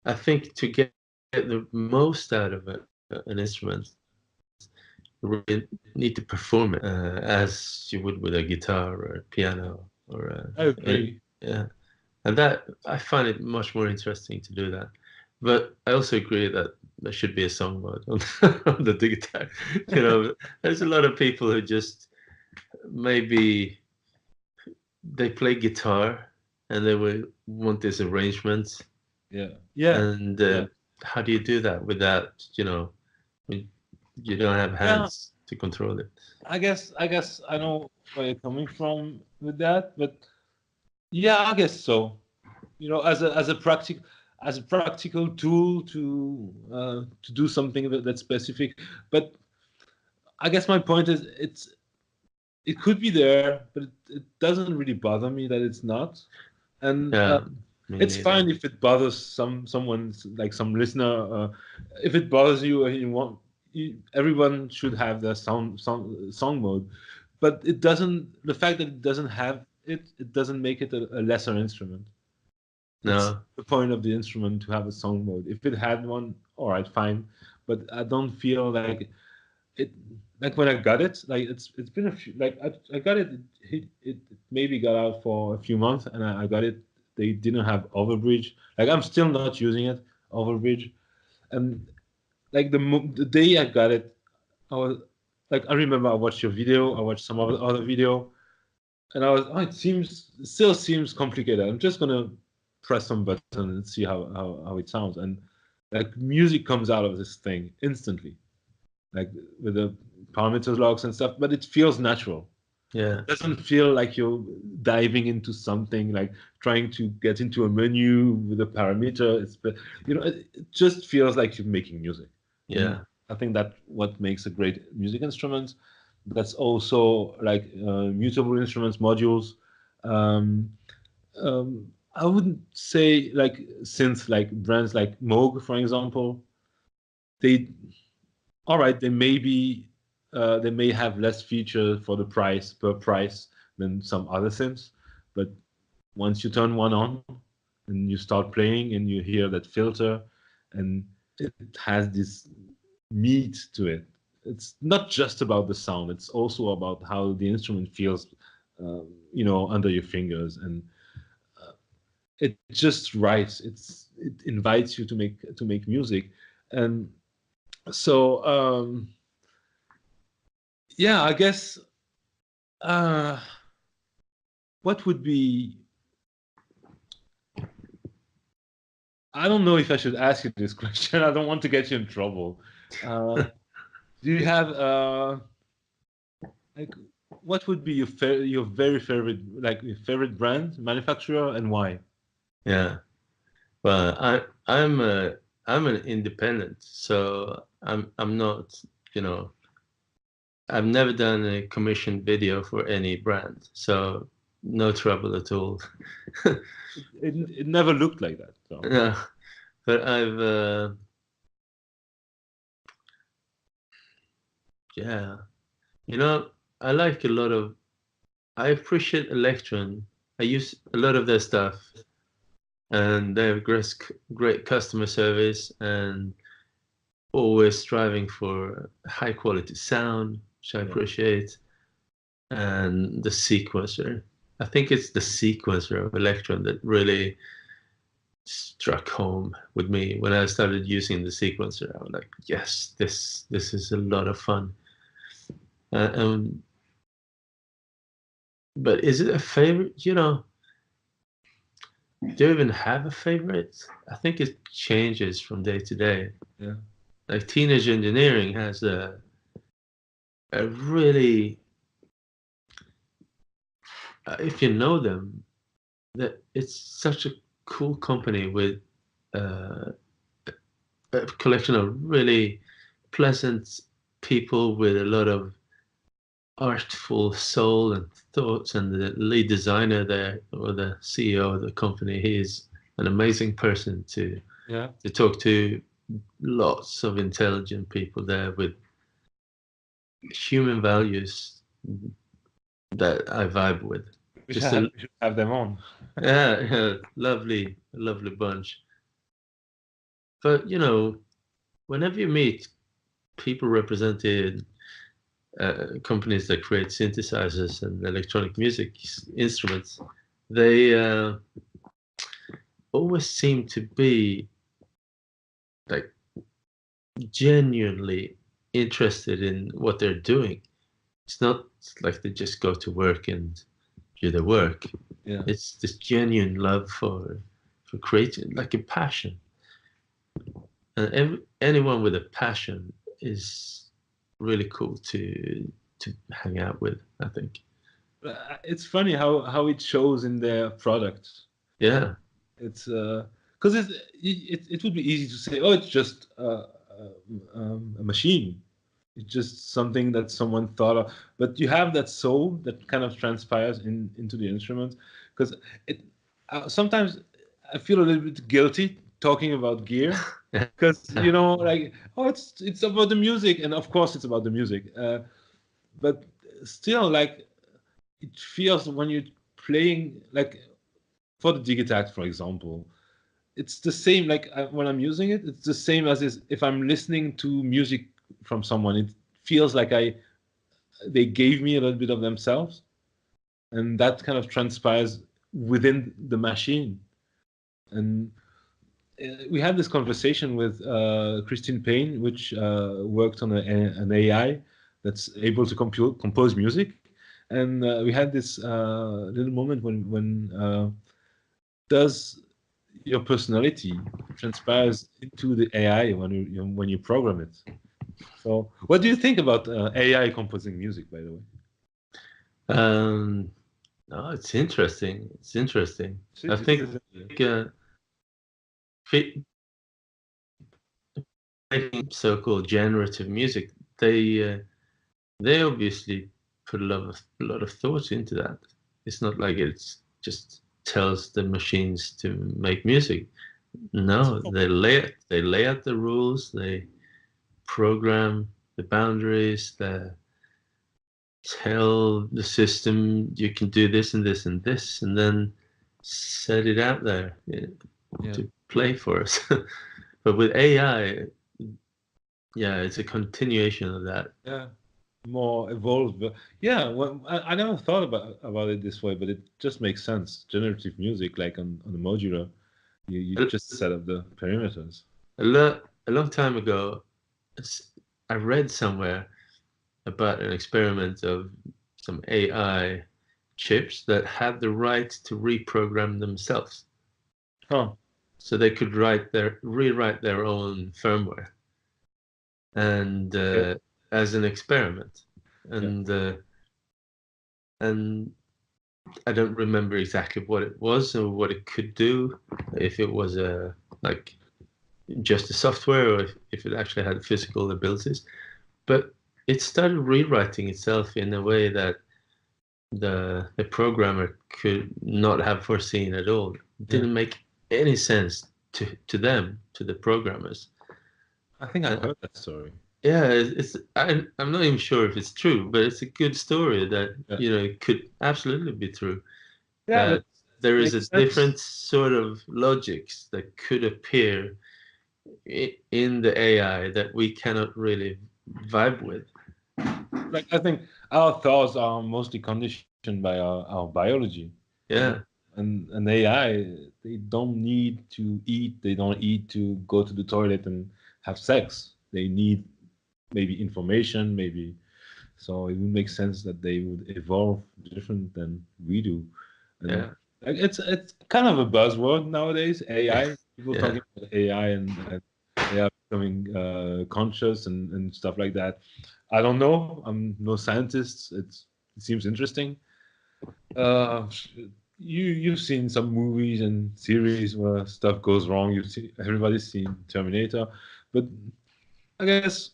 I think to get the most out of an instrument, you really need to perform it as you would with a guitar or a piano or I agree. yeah. And that I find it much more interesting to do that. But I also agree that there should be a song mode on, on the guitar. There's a lot of people who just maybe they play guitar and they will want this arrangement. Yeah. Yeah. And Yeah. how do you do that without, when you don't have Yeah. hands to control it? I guess I know where you're coming from with that, but yeah, I guess so. As a practical tool to do something that's specific. But I guess my point is it could be there, but it doesn't really bother me that it's not. And Yeah, me it's neither. fine if it bothers someone like some listener. If it bothers you and everyone should have their song mode, but it doesn't. The fact that it doesn't have it doesn't make it a lesser instrument. It's No, the point of the instrument to have a song mode. If it had one, all right, fine. But I don't feel like it. Like when I got it, like it's been a few. Like I got it. It maybe got out for a few months, and I got it they didn't have overbridge. Like I'm still not using it, overbridge. And like the day I got it, I was like, I remember I watched your video, I watched some other video, and I was, oh, it still seems complicated. I'm just gonna press some button and see how it sounds. And like music comes out of this thing instantly, like with the parameters logs and stuff, but it feels natural. Yeah. It doesn't feel like you're diving into something, like trying to get into a menu with a parameter. It just feels like you're making music. Yeah. And I think that's what makes a great music instrument. That's also like mutable instruments modules. Um, I wouldn't say like synth, like brands like Moog, for example. They, all right, they may have less features for the per price than some other synths, but once you turn one on and you start playing and you hear that filter, and it has this meat to it. It's not just about the sound; it's also about how the instrument feels, under your fingers, and it just writes. It invites you to make music, and so yeah, I guess what would be. I don't know if I should ask you this question. I don't want to get you in trouble. Do you have like what would be your very favorite, like your favorite brand manufacturer, and why? Yeah. Well, I'm an independent, so I'm not, I've never done a commissioned video for any brand, so no trouble at all. It never looked like that. So. No, but yeah, I like a lot of, I appreciate Electron. I use a lot of their stuff, and they have great customer service and always striving for high quality sound, which I appreciate. And the sequencer. I think it's the sequencer of Electron that really struck home with me when I started using the sequencer. I was like, yes, this is a lot of fun. But is it a favorite? Do you even have a favorite? I think it changes from day to day. Yeah. Like Teenage Engineering has a really, if you know them, that it's such a cool company with a collection of really pleasant people with a lot of artful soul and thoughts. And the lead designer there, or the CEO of the company, he is an amazing person to talk to. Lots of intelligent people there with human values that I vibe with. We should have them on. Yeah, lovely bunch. But whenever you meet people represented companies that create synthesizers and electronic music instruments, they always seem to be like genuinely interested in what they're doing. It's not like they just go to work and do their work. Yeah. It's this genuine love for creating, like a passion. And anyone with a passion is really cool to hang out with, I think. It's funny how it shows in their products. Yeah. It's because it would be easy to say, oh, it's just a machine. It's just something that someone thought of. But you have that soul that kind of transpires into the instrument. Because sometimes I feel a little bit guilty talking about gear. Because like, oh, it's about the music, and of course it's about the music. But still, like, it feels when you're playing, like for the Digitact, for example, it's the same. Like when I'm using it, it's the same as if I'm listening to music from someone. It feels like they gave me a little bit of themselves, and that kind of transpires within the machine. And we had this conversation with Christine Payne, which worked on an AI that's able to compose music. And we had this little moment when does your personality transpires into the AI when you program it. So, what do you think about AI composing music, by the way? No, it's interesting. It's interesting. I It think fi- making so-called generative music, they obviously put a lot of thought into that. It's not like it's just tells the machines to make music. No, they lay out the rules, they program the boundaries, they tell the system you can do this and this and this, and then set it out there to play for us. But with AI, yeah, it's a continuation of that. Yeah, more evolved. But yeah, well, I never thought about it this way, but it just makes sense. Generative music, like on the modular, you just set up the parameters. A long time ago, I read somewhere about an experiment of some AI chips that had the right to reprogram themselves. Huh. So they could rewrite their own firmware, and as an experiment, and and I don't remember exactly what it was or what it could do, if it was like just a software or if it actually had physical abilities. But it started rewriting itself in a way that the programmer could not have foreseen at all. It didn't make any sense to them, to the programmers. I think I've heard that story. Yeah, I'm not even sure if it's true, but it's a good story that it could absolutely be true. Yeah, That there is a sense. different sort of logics that could appear in the AI that we cannot really vibe with. Like, I think our thoughts are mostly conditioned by our biology. Yeah. And AI, they don't need to eat. They don't need to go to the toilet and have sex. They need maybe information, maybe. So it would make sense that they would evolve different than we do. And Yeah. like, it's kind of a buzzword nowadays. AI. People Yeah. talking about AI and they are becoming conscious and stuff like that. I don't know. I'm no scientist. It seems interesting. You've seen some movies and series where stuff goes wrong. Everybody's seen Terminator, but I guess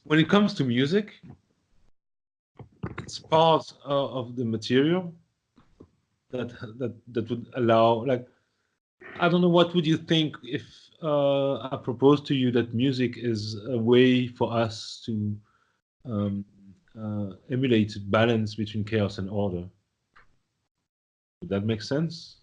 when it comes to music, it's part of the material that would allow. Like, I don't know, what would you think if I proposed to you that music is a way for us to um, emulate balance between chaos and order? Would that make sense?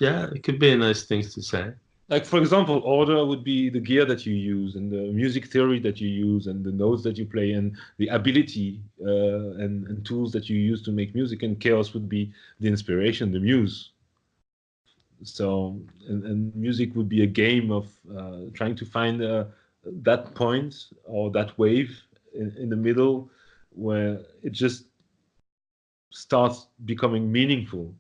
Yeah, it could be a nice thing to say. Like, for example, order would be the gear that you use and the music theory that you use and the notes that you play and the ability and tools that you use to make music. And chaos would be the inspiration, the muse. So, and music would be a game of trying to find that point or that wave in the middle where it just starts becoming meaningful.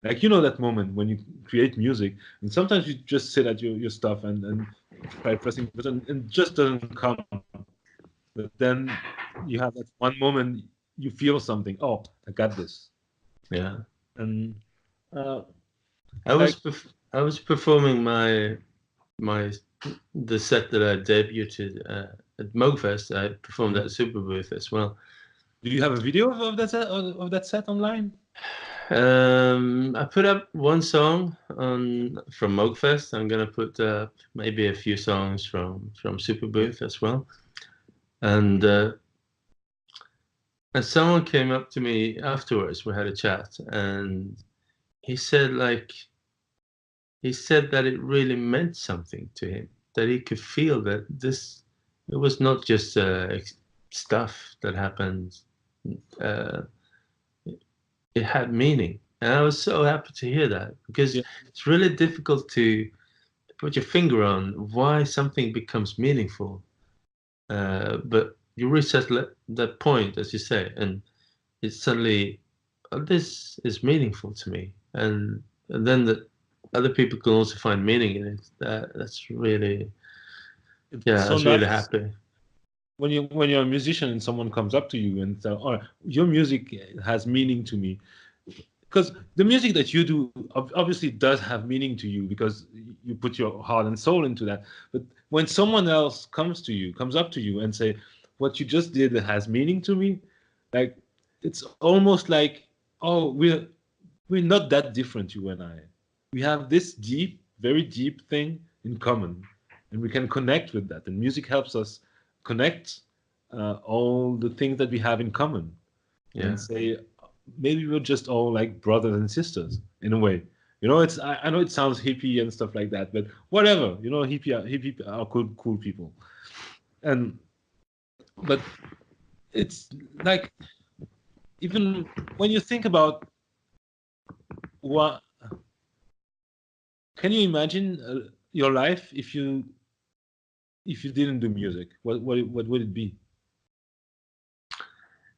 Like, that moment when you create music, and sometimes you just sit at your stuff and try pressing the button, and it just doesn't come. But then you have that one moment, you feel something. Oh, I got this. Yeah. And I was performing the set that I debuted at Mogfest. I performed at Superbooth as well. Do you have a video of that set online? I put up one song from Mogfest. I'm gonna put up maybe a few songs from Superbooth as well. And someone came up to me afterwards. We had a chat, and he said that it really meant something to him. That he could feel that it was not just stuff that happened uh, it had meaning. And I was so happy to hear that, because Yeah. it's really difficult to put your finger on why something becomes meaningful. But you reach that point, as you say, and it's suddenly, oh, this is meaningful to me. And then that other people can also find meaning in it. That's really, It's yeah, I so was really nice happy. when you're a musician and someone comes up to you and says, "Oh, your music has meaning to me." Because the music that you do obviously does have meaning to you because you put your heart and soul into that. But when someone else comes up to you and say, "What you just did has meaning to me," like it's almost like, "Oh, we're not that different, you and I. We have this deep, very deep thing in common, and we can connect with that. And music helps us connect all the things that we have in common, and Yeah. say maybe we're just all like brothers and sisters in a way. You know, it's I know it sounds hippie and stuff like that, but whatever. You know, hippie are cool people, and but it's like even when you think about what can you imagine your life if you didn't do music? What would it be?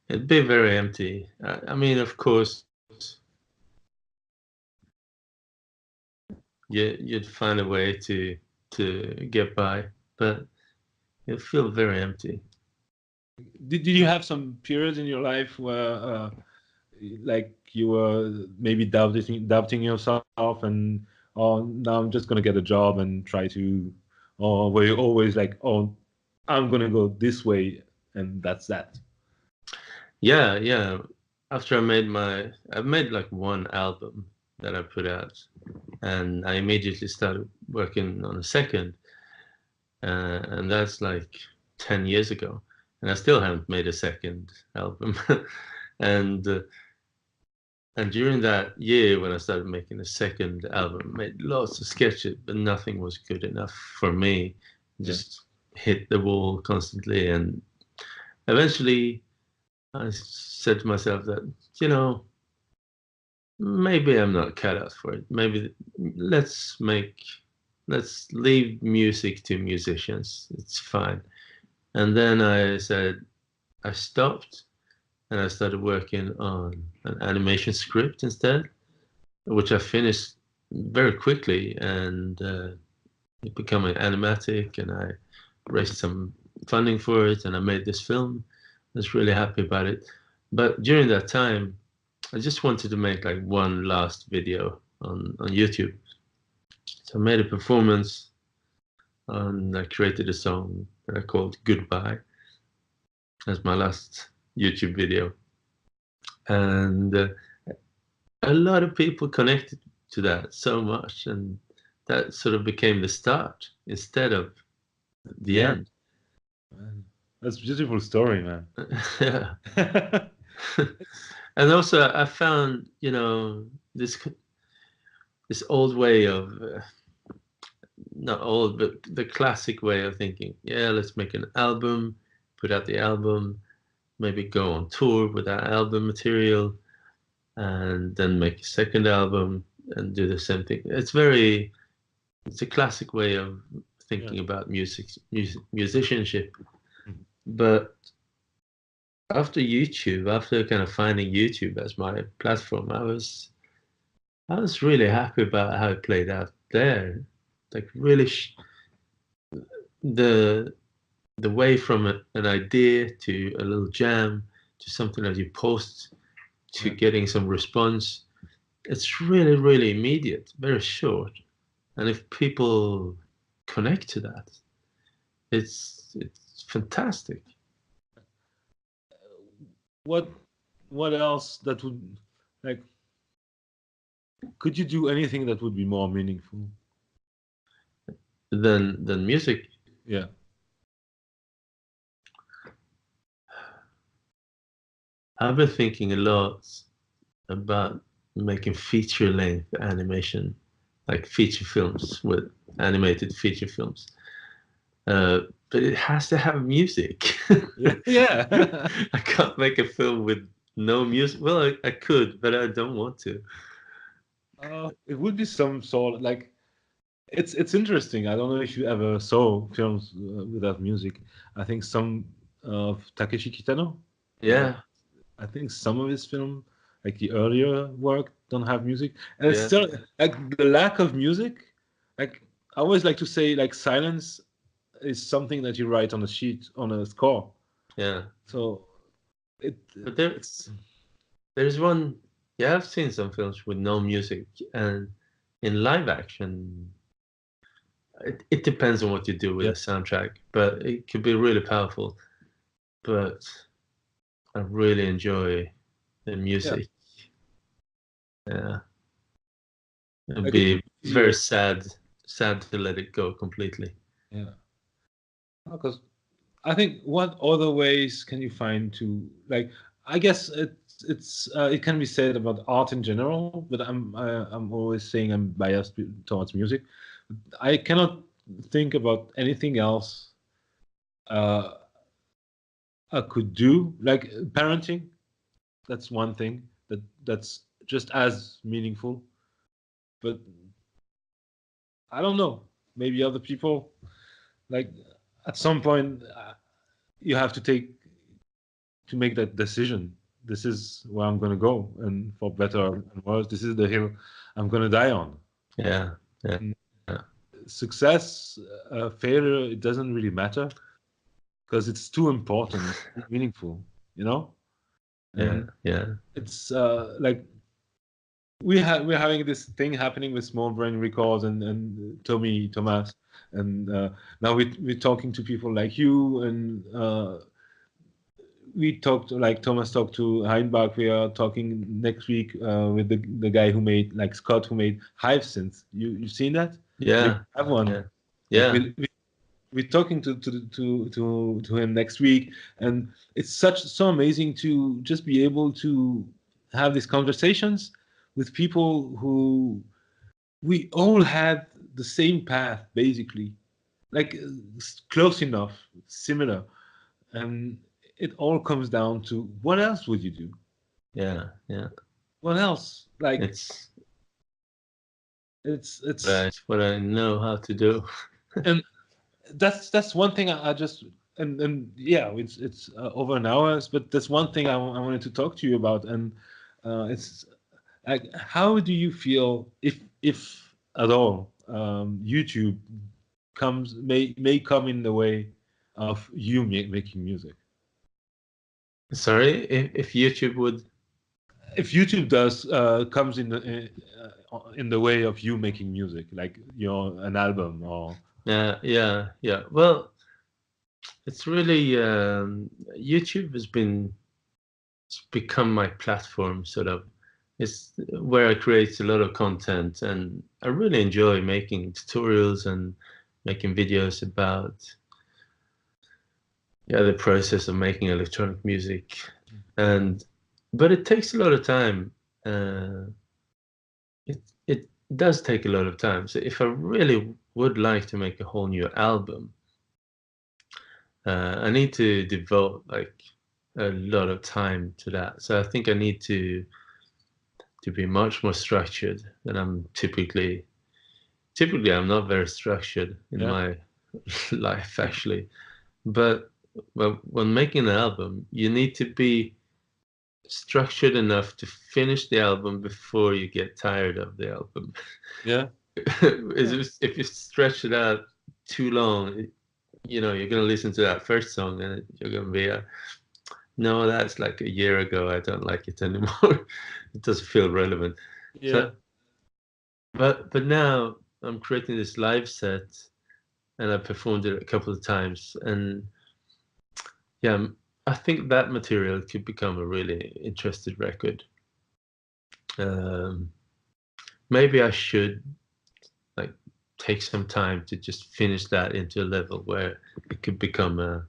It'd be very empty. I mean, of course, you'd find a way to get by, but it'd feel very empty. Did you have some periods in your life where like you were maybe doubting yourself and oh now I'm just gonna get a job and try to, or were you always like, oh, I'm gonna go this way and that's that? Yeah, yeah. After I've made like one album that I put out, and I immediately started working on a second, and that's like 10 years ago, and I still haven't made a second album. and and during that year, when I started making a second album, I made lots of sketches, but nothing was good enough for me. Yeah. Just hit the wall constantly, and eventually I said to myself that, you know, maybe I'm not cut out for it. Maybe let's make, let's leave music to musicians. It's fine. And then I said, I stopped and I started working on an animation script instead, which I finished very quickly, and it became an animatic, and I raised some funding for it, and I made this film. I was really happy about it. But during that time, I just wanted to make like one last video on YouTube. So I made a performance, and I created a song that I called Goodbye as my last YouTube video. And a lot of people connected to that so much, and that sort of became the start instead of the Yeah, end. man. That's a beautiful story, man. Yeah. And also I found, you know, this old way of not old, but the classic way of thinking. Yeah, let's make an album, put out the album, maybe go on tour with that album material, and then make a second album and do the same thing. It's a classic way of Yeah. thinking about musicianship. Mhm. But after YouTube, after kind of finding YouTube as my platform, I was really happy about how it played out there. Like really, the the way from an idea to a little jam to something that you post to Yeah. getting some response, it's really, really immediate, very short. And if people connect to that, it's fantastic. What what else that would like could you do anything that would be more meaningful? Than music. Yeah. I've been thinking a lot about making feature length animation, like feature films with animated feature films. But it has to have music. Yeah. I can't make a film with no music. Well, I could, but I don't want to. It would be some sort like it's interesting. I don't know if you ever saw films without music. I think some of Takeshi Kitano. Uh, Yeah, I think some of his film, like the earlier work, don't have music, and it's yeah, still like the lack of music. Like I always like to say, like silence is something that you write on a sheet on a score. yeah. So it But it's there's one. Yeah, I've seen some films with no music, and in live action, it depends on what you do with yeah. the soundtrack, but it could be really powerful. But I really enjoy the Yeah, music. Yeah, it'd like it's be very easier. sad to let it go completely. Yeah, because I think what other ways can you find to like? I guess it can be said about art in general, but I'm always saying I'm biased towards music. I cannot think about anything else uh, I could do. Like parenting, that's one thing that's just as meaningful. But I don't know. Maybe other people like at some point you have to make that decision. This is where I'm gonna go, and for better and worse, this is the hill I'm gonna die on. Yeah, yeah, And yeah, success, failure, it doesn't really matter because it's too important, it's too meaningful, you know. yeah, And yeah. it's like we're having this thing happening with Smallbrain Records and Tommy Thomas, and now we're talking to people like you and. We talked like Thomas talked to Heinbach. We are talking next week with the guy who made like Scott who made Hive Synth. You've seen that? Maybe Yeah, you have one. yeah, Like yeah. we're talking to him next week, and it's so amazing to just be able to have these conversations with people who we all had the same path basically, like close enough, similar, and it all comes down to what else would you do? Yeah, yeah. What else? Like It's it's what I know how to do. and that's one thing I just and yeah, it's over an hour, but that's one thing I wanted to talk to you about, and it's like how do you feel if at all YouTube may come in the way of you making music? Sorry, if YouTube would. If YouTube does comes in the way of you making music, like an album or Yeah, yeah, yeah. Well, it's really YouTube has been it's become my platform, sort of. It's where I create a lot of content, and I really enjoy making tutorials and making videos about the process of making electronic music. And but it takes a lot of time. Uh, it does take a lot of time. So if I really would like to make a whole new album, I need to devote like a lot of time to that. So I think I need to be much more structured than I'm typically. Typically, I'm not very structured in yeah, my life actually, but when making an album, you need to be structured enough to finish the album before you get tired of the album. yeah, If you stretch it out too long, you're going to listen to that first song and you're going to be, no, that's like a year ago. I don't like it anymore. It doesn't feel relevant. yeah. So, but now I'm creating this live set and I performed it a couple of times. And yeah, I think that material could become a really interesting record. Um, Maybe I should like take some time to just finish that into a level where it could become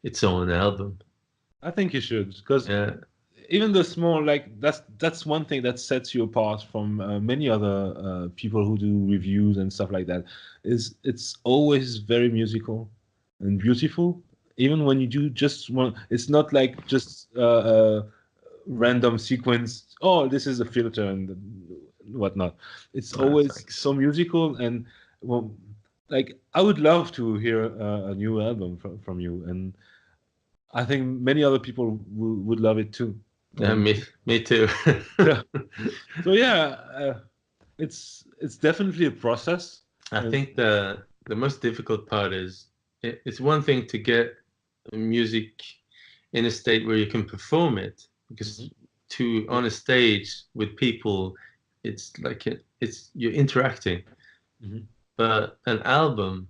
its own album. I think you should because Yeah, even the small like that's one thing that sets you apart from many other people who do reviews and stuff like that. Is it's always very musical and beautiful. even when you do just one, it's not like just random sequence. Oh, this is a filter and whatnot. It's always Thanks. so musical, and well, like I would love to hear a new album from you, and I think many other people would love it too. Yeah, me too. Yeah. So yeah, it's definitely a process. I And think the most difficult part is it's one thing to get music in a state where you can perform it, because on a stage with people, it's like it's you're interacting. Mhm. But an album,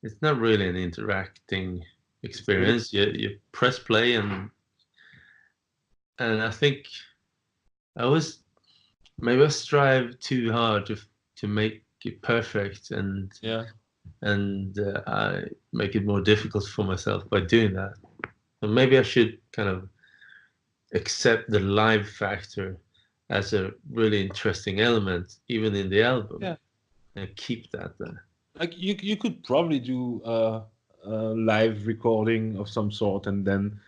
it's not really an interacting It's really experience. You press play, and I think I was maybe I strive too hard to make it perfect, yeah. and I make it more difficult for myself by doing that. And maybe I should kind of accept the live factor as a really interesting element, even in the album, Yeah. and keep that there. Like you could probably do a live recording of some sort, and then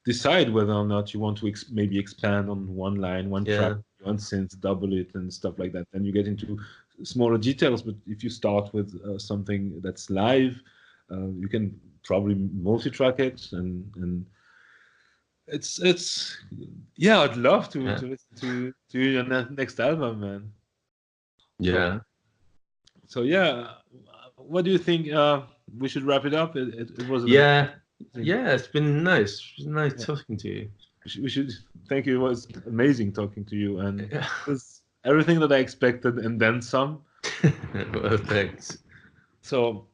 decide whether or not you want to maybe expand on one line, one track, Yeah, one synth, double it, and stuff like that. Then you get into smaller details. But if you start with something that's live, you can probably multi-track it, and it's yeah. I'd love to yeah, listen to your next album, man. So yeah, so yeah, what do you think? We should wrap it up. It was an yeah, amazing. yeah. It's been nice. It's been nice Yeah, talking to you. we should thank you. It was amazing talking to you, and Yeah. it was everything that I expected and then some. Well, thanks. So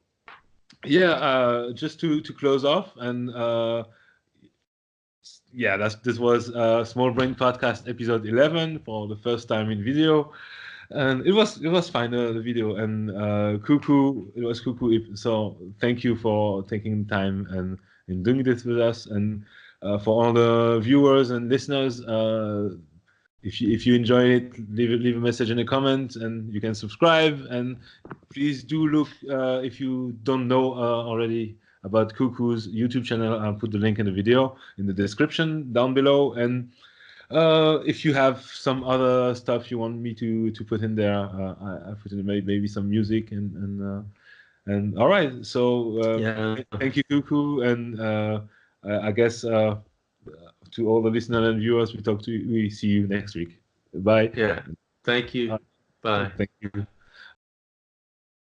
yeah, just to close off, and yeah, this was Small Brain Podcast episode 11 for the first time in video, and it was fine, the video, and Cuckoo, it was Cuckoo. So thank you for taking time and doing this with us, and for all the viewers and listeners. If you enjoy it, leave a message in a comment, and you can subscribe. And please do look, if you don't know already, about Cuckoo's YouTube channel. I'll put the link in the video in the description down below. And if you have some other stuff you want me to put in there, I put in maybe some music, and all right. So Yeah, thank you, Cuckoo, and I guess to all the listeners and viewers, we see you next week. Bye. yeah. Thank you. Uh, Bye. Thank you.